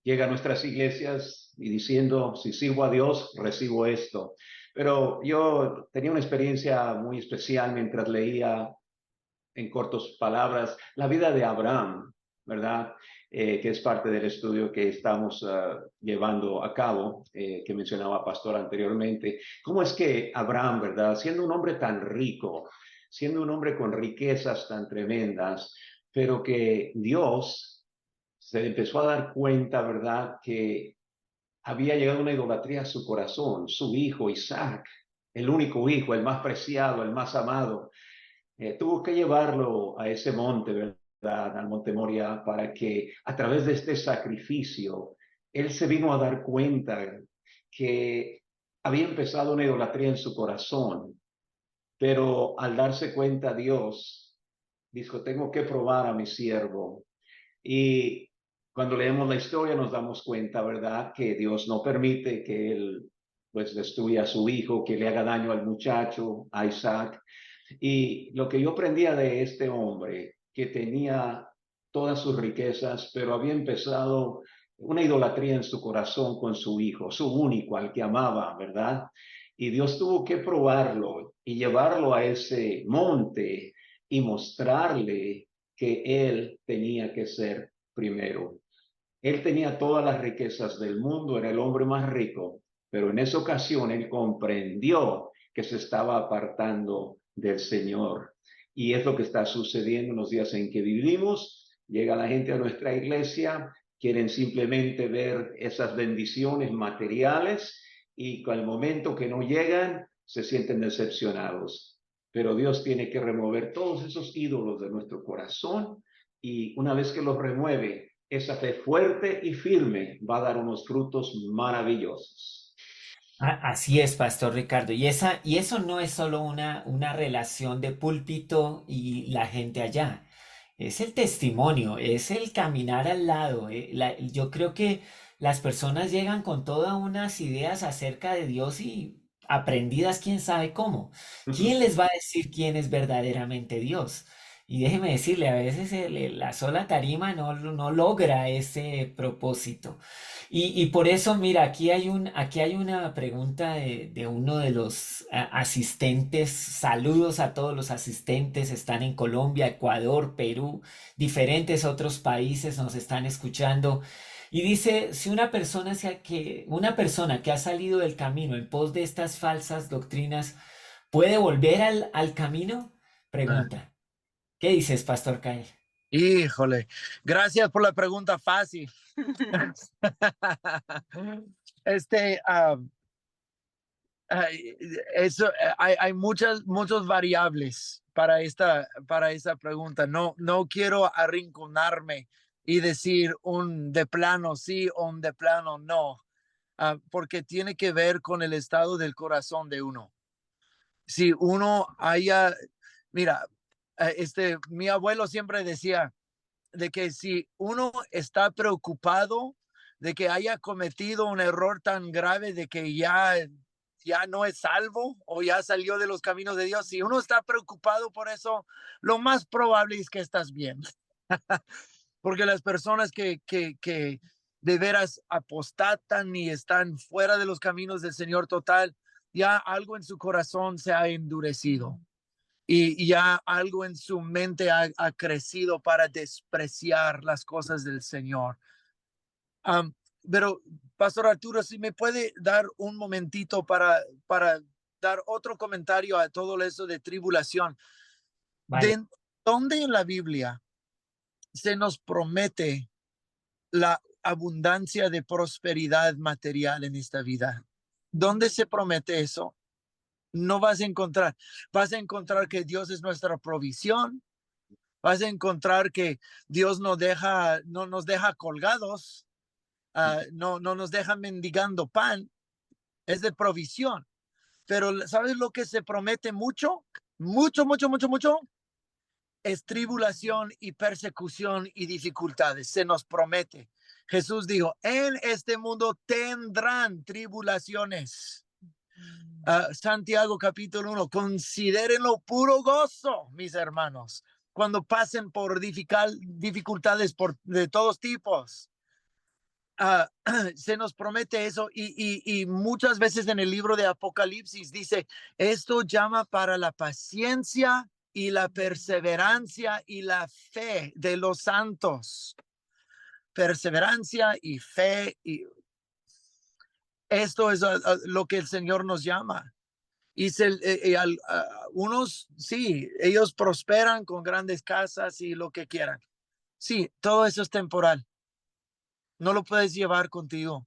llega a nuestras iglesias y diciendo, si sirvo a Dios, recibo esto. Pero yo tenía una experiencia muy especial mientras leía en cortas palabras la vida de Abraham, ¿verdad? Que es parte del estudio que estamos llevando a cabo, que mencionaba Pastor anteriormente. ¿Cómo es que Abraham, ¿verdad? Siendo un hombre tan rico, siendo un hombre con riquezas tan tremendas, pero que Dios se empezó a dar cuenta, ¿verdad? Que había llegado una idolatría a su corazón, su hijo Isaac, el único hijo, el más preciado, el más amado, tuvo que llevarlo a ese monte, ¿verdad? Al monte Moria, para que a través de este sacrificio, él se vino a dar cuenta que había empezado una idolatría en su corazón, pero al darse cuenta Dios, dijo, tengo que probar a mi siervo. Y cuando leemos la historia nos damos cuenta, ¿verdad? Que Dios no permite que él pues destruya a su hijo, que le haga daño al muchacho, a Isaac. Y lo que yo aprendía de este hombre, que tenía todas sus riquezas, pero había empezado una idolatría en su corazón con su hijo, su único, al que amaba, ¿verdad? Y Dios tuvo que probarlo y llevarlo a ese monte y mostrarle que él tenía que ser primero. Él tenía todas las riquezas del mundo, era el hombre más rico, pero en esa ocasión él comprendió que se estaba apartando del Señor. Y es lo que está sucediendo en los días en que vivimos. Llega la gente a nuestra iglesia, quieren simplemente ver esas bendiciones materiales y con el momento que no llegan, se sienten decepcionados. Pero Dios tiene que remover todos esos ídolos de nuestro corazón y una vez que los remueve, esa fe fuerte y firme va a dar unos frutos maravillosos. Así es, Pastor Ricardo. Y eso no es solo una relación de púlpito y la gente allá. Es el testimonio, es el caminar al lado. Yo creo que las personas llegan con todas unas ideas acerca de Dios y aprendidas quién sabe cómo. ¿Quién les va a decir quién es verdaderamente Dios? Y déjeme decirle, a veces la sola tarima no logra ese propósito. Y por eso, mira, aquí hay una pregunta de uno de los asistentes. Saludos a todos los asistentes. Están en Colombia, Ecuador, Perú, diferentes otros países nos están escuchando. Y dice, si una persona que ha salido del camino en pos de estas falsas doctrinas puede volver al camino, pregunta. ¿Qué dices, Pastor Kyle? Híjole, gracias por la pregunta fácil. Este, Ay, eso, hay muchas variables para esa pregunta. No quiero arrinconarme y decir un de plano sí o un de plano no, porque tiene que ver con el estado del corazón de uno. Si uno mira, mi abuelo siempre decía de que si uno está preocupado de que haya cometido un error tan grave de que ya no es salvo o ya salió de los caminos de Dios, si uno está preocupado por eso, lo más probable es que estás bien. Porque las personas que de veras apostatan y están fuera de los caminos del Señor total, ya algo en su corazón se ha endurecido y ya algo en su mente ha crecido para despreciar las cosas del Señor. Um, pero, Pastor Arturo, si me puede dar un momentito para dar otro comentario a todo eso de tribulación. Vale. ¿De dónde en la Biblia se nos promete la abundancia de prosperidad material en esta vida? ¿Dónde se promete eso? No vas a encontrar. Vas a encontrar que Dios es nuestra provisión. Vas a encontrar que Dios no nos deja colgados, no nos deja mendigando pan, es de provisión. Pero ¿sabes lo que se promete mucho? Mucho, mucho, mucho, mucho. Es tribulación y persecución y dificultades. Se nos promete. Jesús dijo, en este mundo tendrán tribulaciones. Santiago capítulo 1, considérenlo puro gozo, mis hermanos, cuando pasen por dificultades de todos tipos. Se nos promete eso y muchas veces en el libro de Apocalipsis dice, esto llama para la paciencia y la perseverancia y la fe de los santos. Perseverancia y fe, y esto es lo que el Señor nos llama. Y unos, sí, ellos prosperan con grandes casas y lo que quieran. Sí, todo eso es temporal. No lo puedes llevar contigo.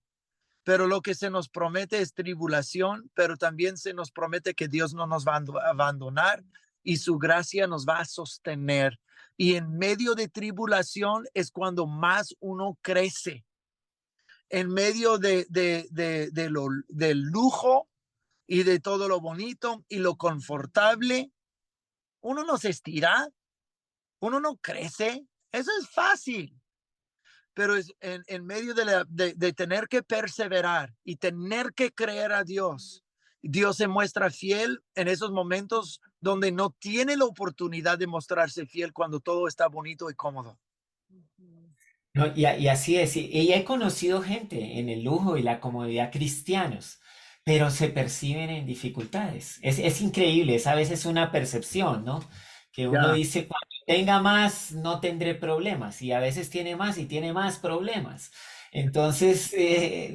Pero lo que se nos promete es tribulación, pero también se nos promete que Dios no nos va a abandonar y su gracia nos va a sostener. Y en medio de tribulación es cuando más uno crece. En medio del lujo y de todo lo bonito y lo confortable, uno no se estira, uno no crece. Eso es fácil. Pero es en medio de tener que perseverar y tener que creer a Dios. Dios se muestra fiel en esos momentos donde no tiene la oportunidad de mostrarse fiel cuando todo está bonito y cómodo. No, y así es, y he conocido gente en el lujo y la comodidad cristianos, pero se perciben en dificultades. Es increíble, es a veces una percepción, ¿no? Que uno Ya. dice, cuando tenga más, no tendré problemas, y a veces tiene más y tiene más problemas. Entonces,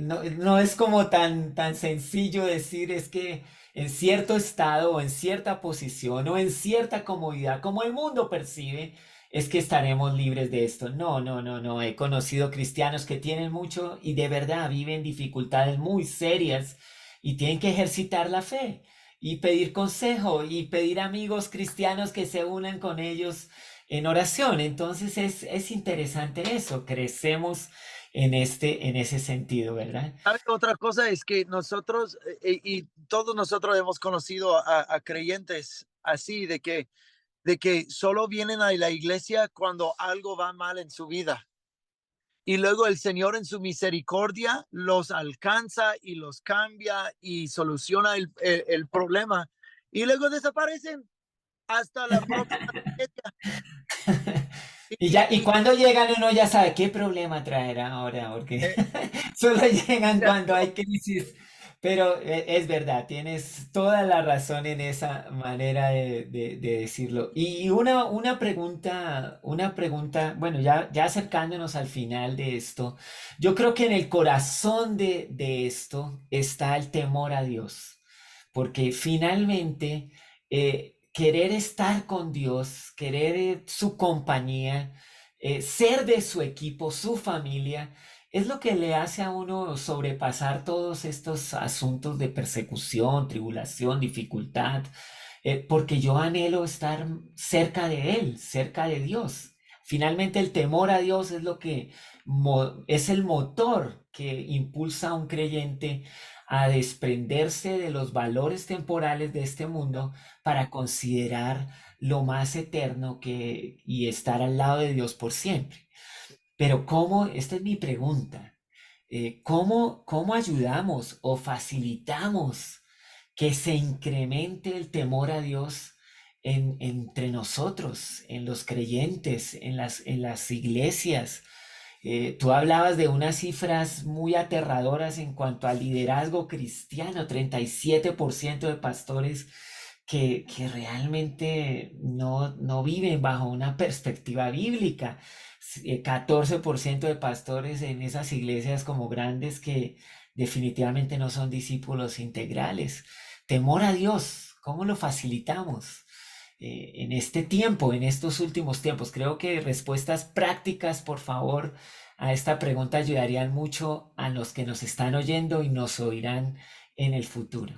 no es como tan sencillo decir, es que en cierto estado o en cierta posición o en cierta comodidad, como el mundo percibe, es que estaremos libres de esto. No, no, no, no. He conocido cristianos que tienen mucho y de verdad viven dificultades muy serias y tienen que ejercitar la fe y pedir consejo y pedir amigos cristianos que se unan con ellos en oración. Entonces es interesante eso. Crecemos en ese sentido, ¿verdad? Otra cosa es que nosotros y todos nosotros hemos conocido a creyentes así de que solo vienen a la iglesia cuando algo va mal en su vida. Y luego el Señor en su misericordia los alcanza y los cambia y soluciona el problema. Y luego desaparecen hasta la próxima. Y cuando llegan uno ya sabe qué problema traerá ahora, porque solo llegan cuando hay crisis. Pero es verdad, tienes toda la razón en esa manera de decirlo. Y una pregunta, bueno, ya acercándonos al final de esto, yo creo que en el corazón de esto está el temor a Dios, porque finalmente querer estar con Dios, querer su compañía, ser de su equipo, su familia, es lo que le hace a uno sobrepasar todos estos asuntos de persecución, tribulación, dificultad, porque yo anhelo estar cerca de Él, cerca de Dios. Finalmente el temor a Dios es lo que es el motor que impulsa a un creyente a desprenderse de los valores temporales de este mundo para considerar lo más eterno y estar al lado de Dios por siempre. Pero ¿cómo? Esta es mi pregunta. ¿Cómo ayudamos o facilitamos que se incremente el temor a Dios entre nosotros, en los creyentes, en las iglesias? Tú hablabas de unas cifras muy aterradoras en cuanto al liderazgo cristiano, 37% de pastores que realmente no viven bajo una perspectiva bíblica. 14% de pastores en esas iglesias como grandes que definitivamente no son discípulos integrales. Temor a Dios, ¿cómo lo facilitamos? En este tiempo, en estos últimos tiempos. Creo que respuestas prácticas, por favor, a esta pregunta ayudarían mucho a los que nos están oyendo y nos oirán en el futuro.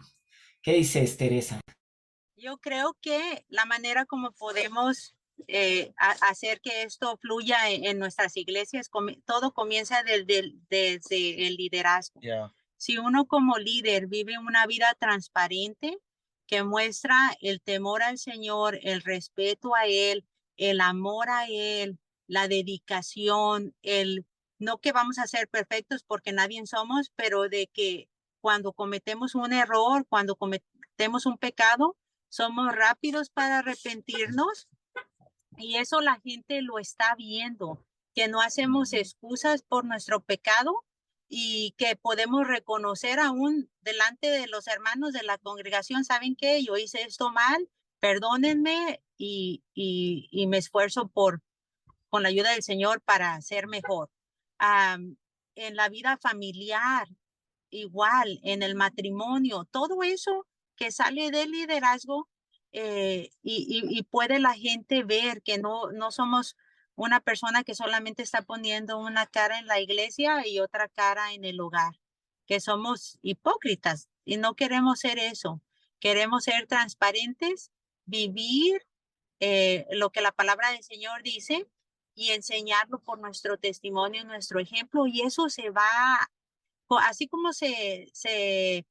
¿Qué dices, Teresa? Yo creo que la manera como podemos hacer que esto fluya en nuestras iglesias, todo comienza desde el liderazgo. Yeah. Si uno como líder vive una vida transparente que muestra el temor al Señor, el respeto a Él, el amor a Él, la dedicación, no que vamos a ser perfectos porque nadie somos, pero de que cuando cometemos un error, cuando cometemos un pecado, somos rápidos para arrepentirnos, y eso la gente lo está viendo, que no hacemos excusas por nuestro pecado y que podemos reconocer aún delante de los hermanos de la congregación, ¿saben qué? Yo hice esto mal, perdónenme y me esfuerzo con la ayuda del Señor para ser mejor. En la vida familiar, igual, en el matrimonio, todo eso que sale del liderazgo, y puede la gente ver que no somos una persona que solamente está poniendo una cara en la iglesia y otra cara en el hogar, que somos hipócritas y no queremos ser eso. Queremos ser transparentes, vivir lo que la palabra del Señor dice y enseñarlo por nuestro testimonio, nuestro ejemplo, y eso se va, así como se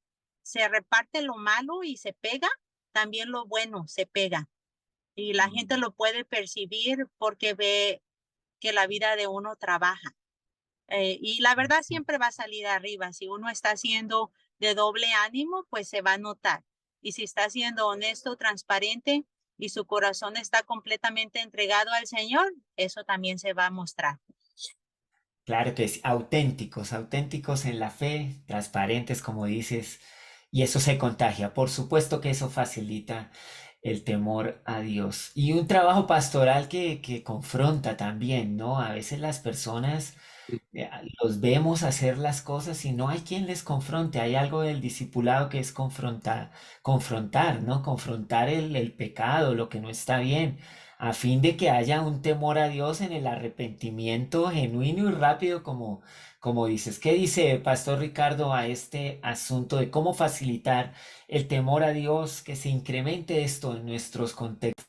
reparte lo malo y se pega, también lo bueno se pega. Y la gente lo puede percibir porque ve que la vida de uno trabaja. Y la verdad siempre va a salir arriba. Si uno está haciendo de doble ánimo, pues se va a notar. Y si está siendo honesto, transparente y su corazón está completamente entregado al Señor, eso también se va a mostrar. Claro que sí, auténticos, auténticos en la fe, transparentes, como dices, y eso se contagia. Por supuesto que eso facilita el temor a Dios. Y un trabajo pastoral que confronta también, ¿no? A veces las personas los vemos hacer las cosas y no hay quien les confronte. Hay algo del discipulado que es confrontar, ¿no? Confrontar el pecado, lo que no está bien, a fin de que haya un temor a Dios en el arrepentimiento genuino y rápido, como dices. ¿Qué dice Pastor Ricardo a este asunto de cómo facilitar el temor a Dios, que se incremente esto en nuestros contextos?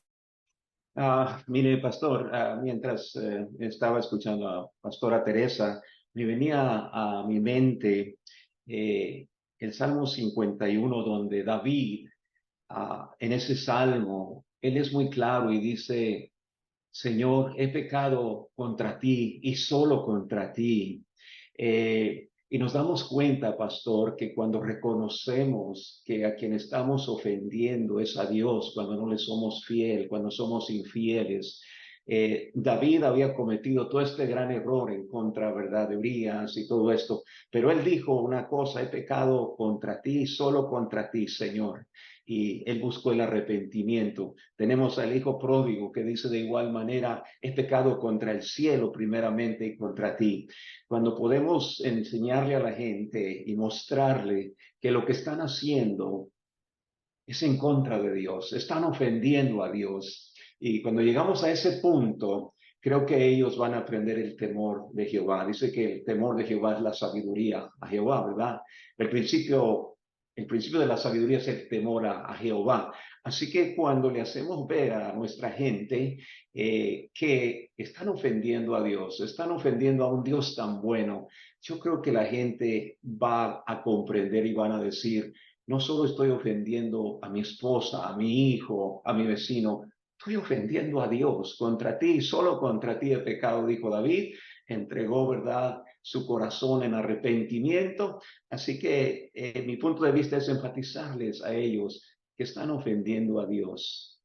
Mire, pastor, mientras estaba escuchando a Pastora Teresa, me venía a mi mente el Salmo 51, donde David, en ese salmo, él es muy claro y dice: Señor, he pecado contra ti y solo contra ti. Y nos damos cuenta, pastor, que cuando reconocemos que a quien estamos ofendiendo es a Dios, cuando no le somos fiel, cuando somos infieles, David había cometido todo este gran error en contra, ¿verdad?, de Urías y todo esto, pero él dijo una cosa: he pecado contra ti, solo contra ti, Señor. Y él buscó el arrepentimiento. Tenemos al hijo pródigo que dice de igual manera: he pecado contra el cielo primeramente y contra ti. Cuando podemos enseñarle a la gente y mostrarle que lo que están haciendo es en contra de Dios, están ofendiendo a Dios. Y cuando llegamos a ese punto, creo que ellos van a aprender el temor de Jehová. Dice que el temor de Jehová es la sabiduría a Jehová, ¿verdad? El principio de la sabiduría es el temor a Jehová. Así que cuando le hacemos ver a nuestra gente que están ofendiendo a Dios, están ofendiendo a un Dios tan bueno, yo creo que la gente va a comprender y van a decir, no solo estoy ofendiendo a mi esposa, a mi hijo, a mi vecino, estoy ofendiendo a Dios. Contra ti, solo contra ti he pecado, dijo David. Entregó, ¿verdad?, su corazón en arrepentimiento. Así que mi punto de vista es enfatizarles a ellos que están ofendiendo a Dios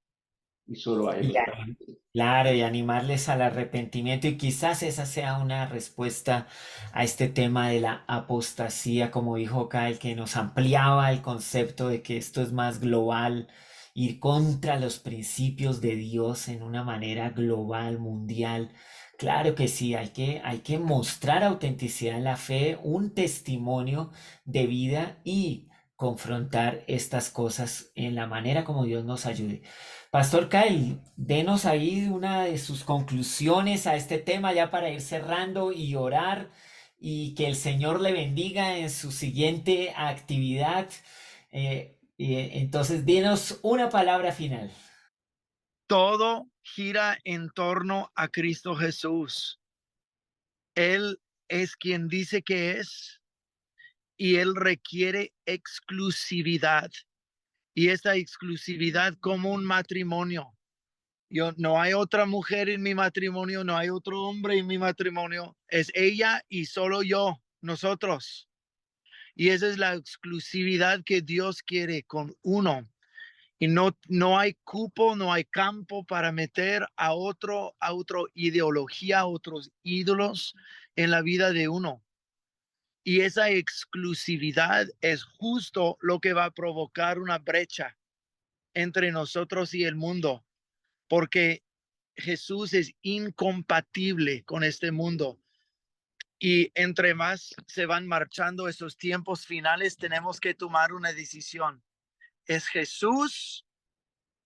y solo a Él, Y ¿verdad? claro, y animarles al arrepentimiento y quizás esa sea una respuesta a este tema de la apostasía, como dijo Kyle, que nos ampliaba el concepto de que esto es más global, ir contra los principios de Dios en una manera global, mundial. Claro que sí, hay que mostrar autenticidad en la fe, un testimonio de vida y confrontar estas cosas en la manera como Dios nos ayude. Pastor Kyle, denos ahí una de sus conclusiones a este tema ya para ir cerrando y orar y que el Señor le bendiga en su siguiente actividad. Entonces, dinos una palabra final. Todo gira en torno a Cristo Jesús. Él es quien dice que es y Él requiere exclusividad. Y esta exclusividad como un matrimonio. No hay otra mujer en mi matrimonio, no hay otro hombre en mi matrimonio. Es ella y solo yo, nosotros. Y esa es la exclusividad que Dios quiere con uno. Y no hay cupo, no hay campo para meter a otro ideología, a otros ídolos en la vida de uno. Y esa exclusividad es justo lo que va a provocar una brecha entre nosotros y el mundo, porque Jesús es incompatible con este mundo. Y entre más se van marchando esos tiempos finales, tenemos que tomar una decisión. ¿Es Jesús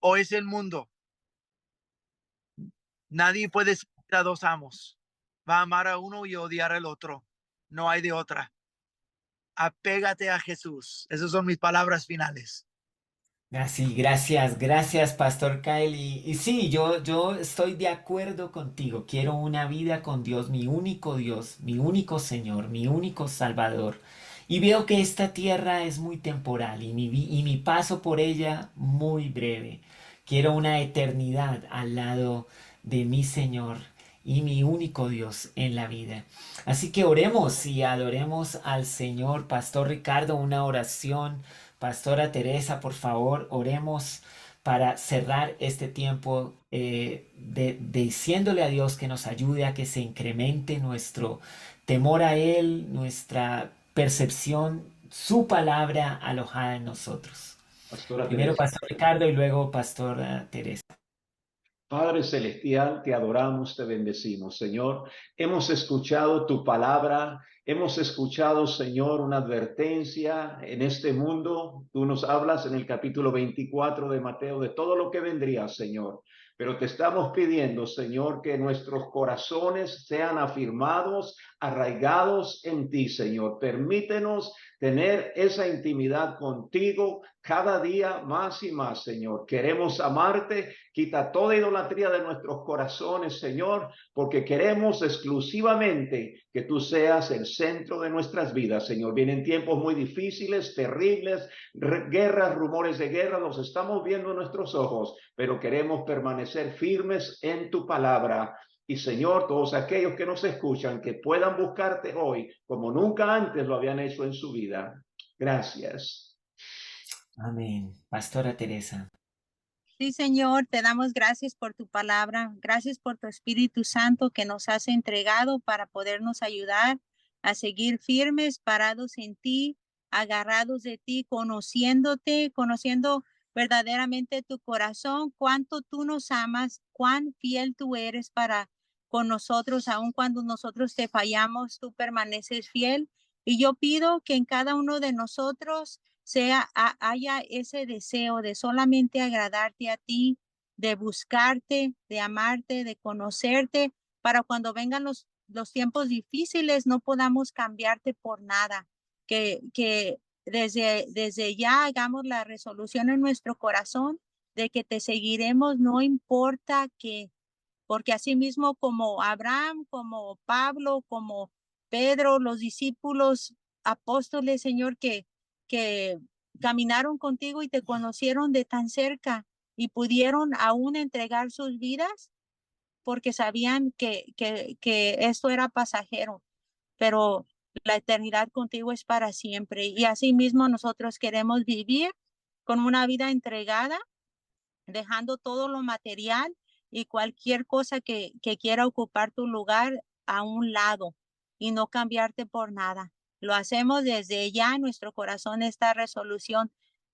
o es el mundo? Nadie puede ser a dos amos. Va a amar a uno y odiar al otro. No hay de otra. Apégate a Jesús. Esas son mis palabras finales. Así, gracias, Pastor Kyle. Y sí, yo estoy de acuerdo contigo. Quiero una vida con Dios, mi único Señor, mi único Salvador. Y veo que esta tierra es muy temporal y mi paso por ella muy breve. Quiero una eternidad al lado de mi Señor y mi único Dios en la vida. Así que oremos y adoremos al Señor. Pastor Ricardo, una oración. Pastora Teresa, por favor, oremos para cerrar este tiempo diciéndole a Dios que nos ayude a que se incremente nuestro temor a Él, nuestra percepción, su palabra alojada en nosotros. Pastora Primero Teresa. Pastor Ricardo y luego Pastora Teresa. Padre Celestial, te adoramos, te bendecimos, Señor. Hemos escuchado tu palabra, hemos escuchado, Señor, una advertencia en este mundo. Tú nos hablas en el capítulo 24 de Mateo de todo lo que vendría, Señor. Pero te estamos pidiendo, Señor, que nuestros corazones sean afirmados, arraigados en ti, Señor. Permítenos tener esa intimidad contigo cada día más y más, Señor. Queremos amarte. Quita toda idolatría de nuestros corazones, Señor, porque queremos exclusivamente que tú seas el centro de nuestras vidas, Señor. Vienen tiempos muy difíciles, terribles, guerras, rumores de guerra, los estamos viendo en nuestros ojos, pero queremos permanecer firmes en tu palabra. Y Señor, todos aquellos que nos escuchan, que puedan buscarte hoy como nunca antes lo habían hecho en su vida. Gracias. Amén. Pastora Teresa. Sí, Señor, te damos gracias por tu palabra. Gracias por tu Espíritu Santo que nos has entregado para podernos ayudar a seguir firmes, parados en ti, agarrados de ti, conociéndote, conociendo verdaderamente tu corazón, cuánto tú nos amas, cuán fiel tú eres para con nosotros, aun cuando nosotros te fallamos, tú permaneces fiel. Y yo pido que en cada uno de nosotros haya ese deseo de solamente agradarte a ti, de buscarte, de amarte, de conocerte, para cuando vengan los tiempos difíciles no podamos cambiarte por nada, que desde ya hagamos la resolución en nuestro corazón de que te seguiremos, no importa que, porque así mismo como Abraham, como Pablo, como Pedro, los discípulos, apóstoles, Señor, que caminaron contigo y te conocieron de tan cerca y pudieron aún entregar sus vidas porque sabían que esto era pasajero, pero la eternidad contigo es para siempre. Y así mismo nosotros queremos vivir con una vida entregada, dejando todo lo material y cualquier cosa que quiera ocupar tu lugar a un lado y no cambiarte por nada. Lo hacemos desde ya en nuestro corazón, esta resolución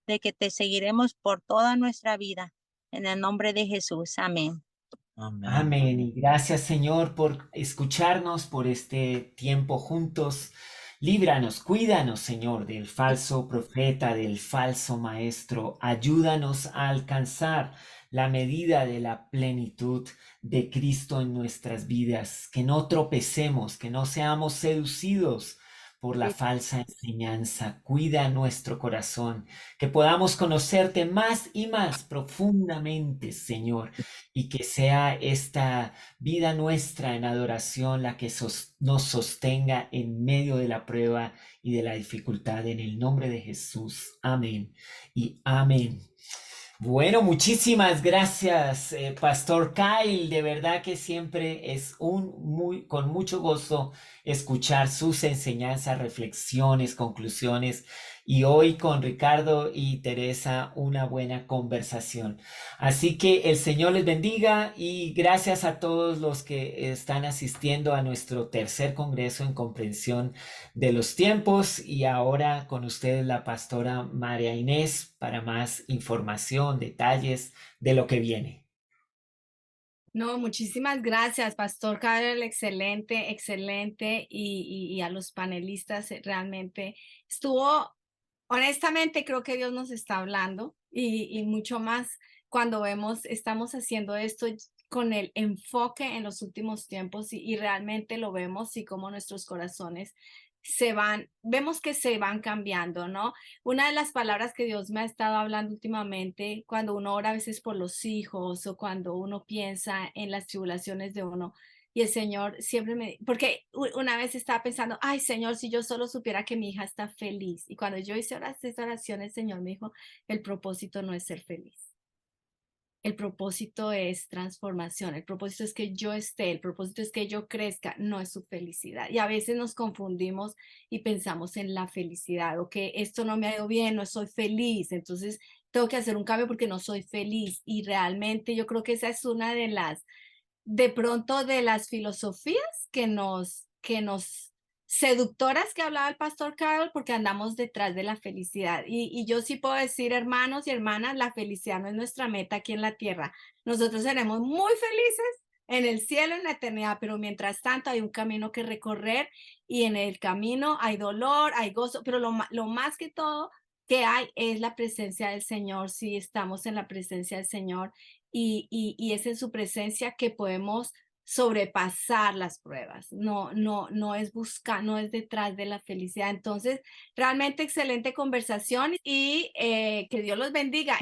de que te seguiremos por toda nuestra vida. En el nombre de Jesús. Amén. Amén. Y gracias, Señor, por escucharnos, por este tiempo juntos. Líbranos, cuídanos, Señor, del falso profeta, del falso maestro. Ayúdanos a alcanzar la medida de la plenitud de Cristo en nuestras vidas. Que no tropecemos, que no seamos seducidos por la falsa enseñanza. Cuida nuestro corazón, que podamos conocerte más y más profundamente, Señor, y que sea esta vida nuestra en adoración la que nos sostenga en medio de la prueba y de la dificultad, en el nombre de Jesús. Amén y amén. Bueno, muchísimas gracias, Pastor Kyle. De verdad que siempre es con mucho gozo escuchar sus enseñanzas, reflexiones, conclusiones. Y hoy con Ricardo y Teresa una buena conversación. Así que el Señor les bendiga y gracias a todos los que están asistiendo a nuestro tercer congreso en comprensión de los tiempos. Y ahora con ustedes la pastora María Inés para más información, detalles de lo que viene. No, muchísimas gracias, Pastor Karel, excelente, excelente, y a los panelistas realmente estuvo, honestamente creo que Dios nos está hablando y mucho más cuando estamos haciendo esto con el enfoque en los últimos tiempos y realmente lo vemos y cómo nuestros corazones vemos que se van cambiando, ¿no? Una de las palabras que Dios me ha estado hablando últimamente, cuando uno ora a veces por los hijos o cuando uno piensa en las tribulaciones de uno, y el Señor siempre porque una vez estaba pensando, ay Señor, si yo solo supiera que mi hija está feliz. Y cuando yo hice esta oración, el Señor me dijo, el propósito no es ser feliz. El propósito es transformación, el propósito es que yo esté, el propósito es que yo crezca, no es su felicidad. Y a veces nos confundimos y pensamos en la felicidad, o que esto no me ha ido bien, no soy feliz, entonces tengo que hacer un cambio porque no soy feliz. Y realmente yo creo que esa es una de las filosofías que nos seductoras que hablaba el Pastor Carol, porque andamos detrás de la felicidad. Y yo sí puedo decir, hermanos y hermanas, la felicidad no es nuestra meta aquí en la tierra. Nosotros seremos muy felices en el cielo, en la eternidad, pero mientras tanto hay un camino que recorrer y en el camino hay dolor, hay gozo, pero lo más que todo que hay es la presencia del Señor. Si estamos en la presencia del Señor y es en su presencia que podemos sobrepasar las pruebas, no es no es detrás de la felicidad. Entonces, realmente excelente conversación y que Dios los bendiga.